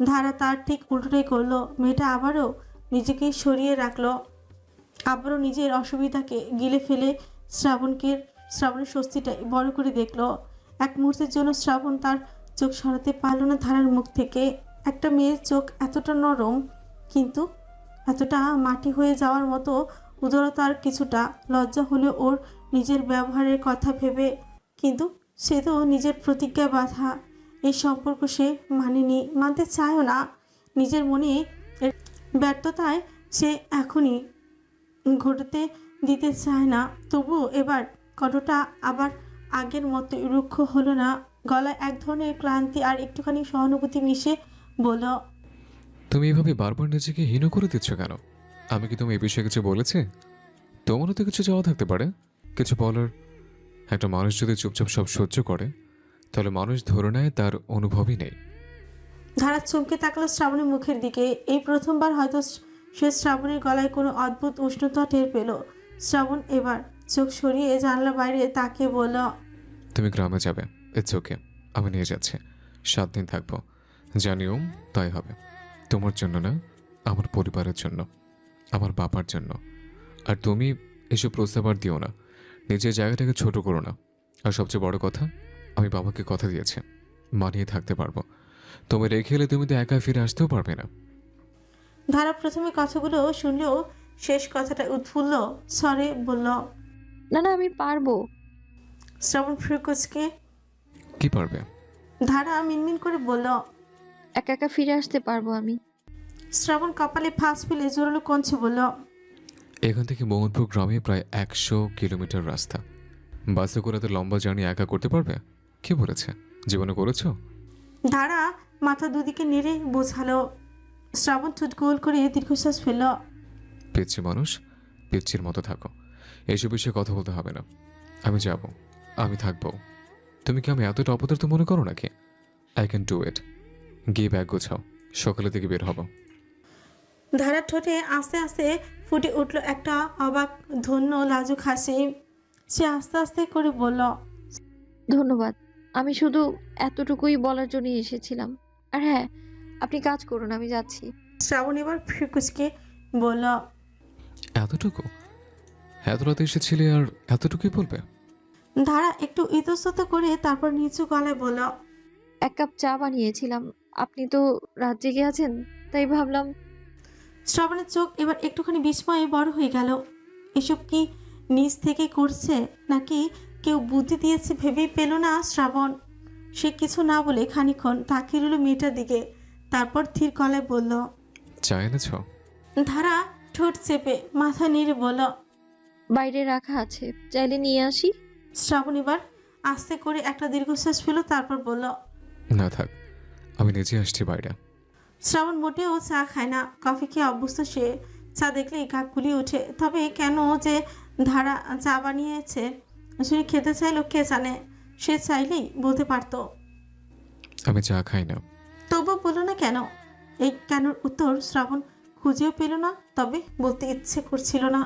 ধারা তার ঠিক উল্টোটাই করলো। মেয়েটা আবারও নিজেকে সরিয়ে রাখলো, আবারও নিজের অসুবিধাকে গিলে ফেলে শ্রাবণের স্বস্তিটাই বড় করে দেখলো। এক মুহূর্তের জন্য শ্রাবণ তার চোখ সরাতে পারল না ধারার মুখ থেকে। একটা মেয়ের চোখ এতটা নরম, কিন্তু এতটা মাটি হয়ে যাওয়ার মতো উদারতার কিছুটা লজ্জা হলেও ওর নিজের ব্যবহারের কথা ভেবে। কিন্তু সে তো নিজের প্রতিজ্ঞায় বাঁধা। এই সম্পর্ক সে মানেনি, মানতে চায়ও না। নিজের মনে এর ব্যর্থতায় সে এখনই ঘটতে দিতে চায় না। তবুও এবার কণ্ঠটা আবার আগের মতো রুক্ষ হলো না। গলায় এক ধরনের ক্লান্তি আর একটুখানি সহানুভূতি মিশে বলল। তুমি এভাবে বারবার নিজেকে হীন করে দিচ্ছ কেন? আমি কি তুমি এই বিষয়ে কিছু বলেছি? তোমারও তো কিছু চাওয়া থাকতে পারে, কিছু বলার। একটা মানুষ যদি চুপচাপ সব সহ্য করে, তাহলে মানুষ ধরে নেয় তার অনুভবই নেই। ধারা চমকে তাকালো শ্রাবণের মুখের দিকে। এই প্রথমবার হয়তো সে শ্রাবণের গলায় কোনো অদ্ভুত উষ্ণতা টের পেল। শ্রাবণ এবার চোখ সরিয়ে জানলার বাইরে তাকিয়ে বলল। তুমি গ্রামে যাবে, ইটস ওকে, আমি নিয়ে যাচ্ছি। 7 দিন থাকবো, জানিও তাই হবে। তোমার জন্য না, আমার পরিবারের জন্য, আমার বাবার জন্য। আর তুমি এসব প্রস্তাব আর দিও না, নিজের জায়গাটাকে ছোট করো না। আর সবচেয়ে বড় কথা, আমি বাবাকে কথা দিয়েছি, মানিয়ে থাকতে পারবো। তুমি রেখে এলে তুমি তো একা ফিরে আসতেও পারবে না। ধারা প্রথমে কথাগুলো শুনলেও শেষ কথাটা উৎফুল্ল স্বরে বলল। না না, আমি পারবো। শ্রাবণ ফ্রিকুচকে কি পারবে? ধারা মিনমিন করে বলল। একা একা ফিরে আসতে পারবো আমি। শ্রাবণ কপালে ফাঁস ফেলে জোরালো কঞ্চে বলল। এখান থেকে মোহনপুর গ্রামে প্রায় 100 কিলোমিটার রাস্তা। বাসে করে তো লম্বা জার্নি একা করতে পারবে? কে বলেছে? জীবনে করেছো? ধারা মাথা দুদিকে নেড়ে বোঝালো। শ্রাবণ ঠোঁট গোল করে দীর্ঘশ্বাস ফেলল। পিচ্ছি মানুষ, পিচ্ছির মতো থাকো। এইসব বিষয়ে কথা বলতে হবে না। আমি যাব, আমি থাকবো। তুমি কি আমি এতটা অপদার্থ মনে করো নাকি? I can do it. গিয়ে ব্যাগ গোছাও, সকালের দিকে বের হবো। ধারার ঠোঁটে আস্তে আস্তে ফুটে উঠল একটা অবাক ধন্য লাজুক হাসি। সে আস্তে আস্তে করে বলল। ধন্যবাদ। আমি শুধু এতটুকুই বলার জন্য এসেছিলাম। আর হ্যাঁ, আপনি কাজ করুন, আমি যাচ্ছি। শ্রাবণ এবার ফ্রিকুচকে বলল। এতটুকু? এত রাতে এসেছিলে আর এতটুকুই বলবে? ধারা একটু ইতস্তত করে তারপর নিচু গলায় বলল। 1 কাপ চা বানিয়েছিলাম। আপনি তো রাত জেগে আছেন, তাই ভাবলাম। শ্রাবণের চোখ এবার একটুখানি বিস্ময়ে বড় হয়ে গেল। এসব কি নিজ থেকে করছে, নাকি কেউ বুদ্ধি দিয়েছে ভেবেই পেল না শ্রাবণ। সে কিছু না বলে খানিকক্ষণ তাকিয়ে রইল মেয়েটার দিকে, তারপর ধীর গলায় বলল। চা এনেছ? ধারা ঠোঁট চেপে মাথা নেড়ে বলল। বাইরে রাখা আছে, চাইলে নিয়ে আসি। শ্রাবণ এবার আস্তে করে একটা দীর্ঘশ্বাস ফেল, তারপর বলল। না থাক, আমি নিজে আসছি বাইরে। শ্রাবণ মোটেও চা খায় না, কফি খেয়ে অভ্যস্ত সে। চা দেখলেই কাক গুলিয়ে ওঠে। তবে কেন যে ধারা চা বানিয়েছে সে খেতে চাইলো কে জানে। সে চাইলেই বলতে পারতো, আমি চা খাই না। তবুও বললো না কেন। এই কেনর উত্তর শ্রাবণ খুঁজেও পেল না, তবে বলতে ইচ্ছে করছিল না।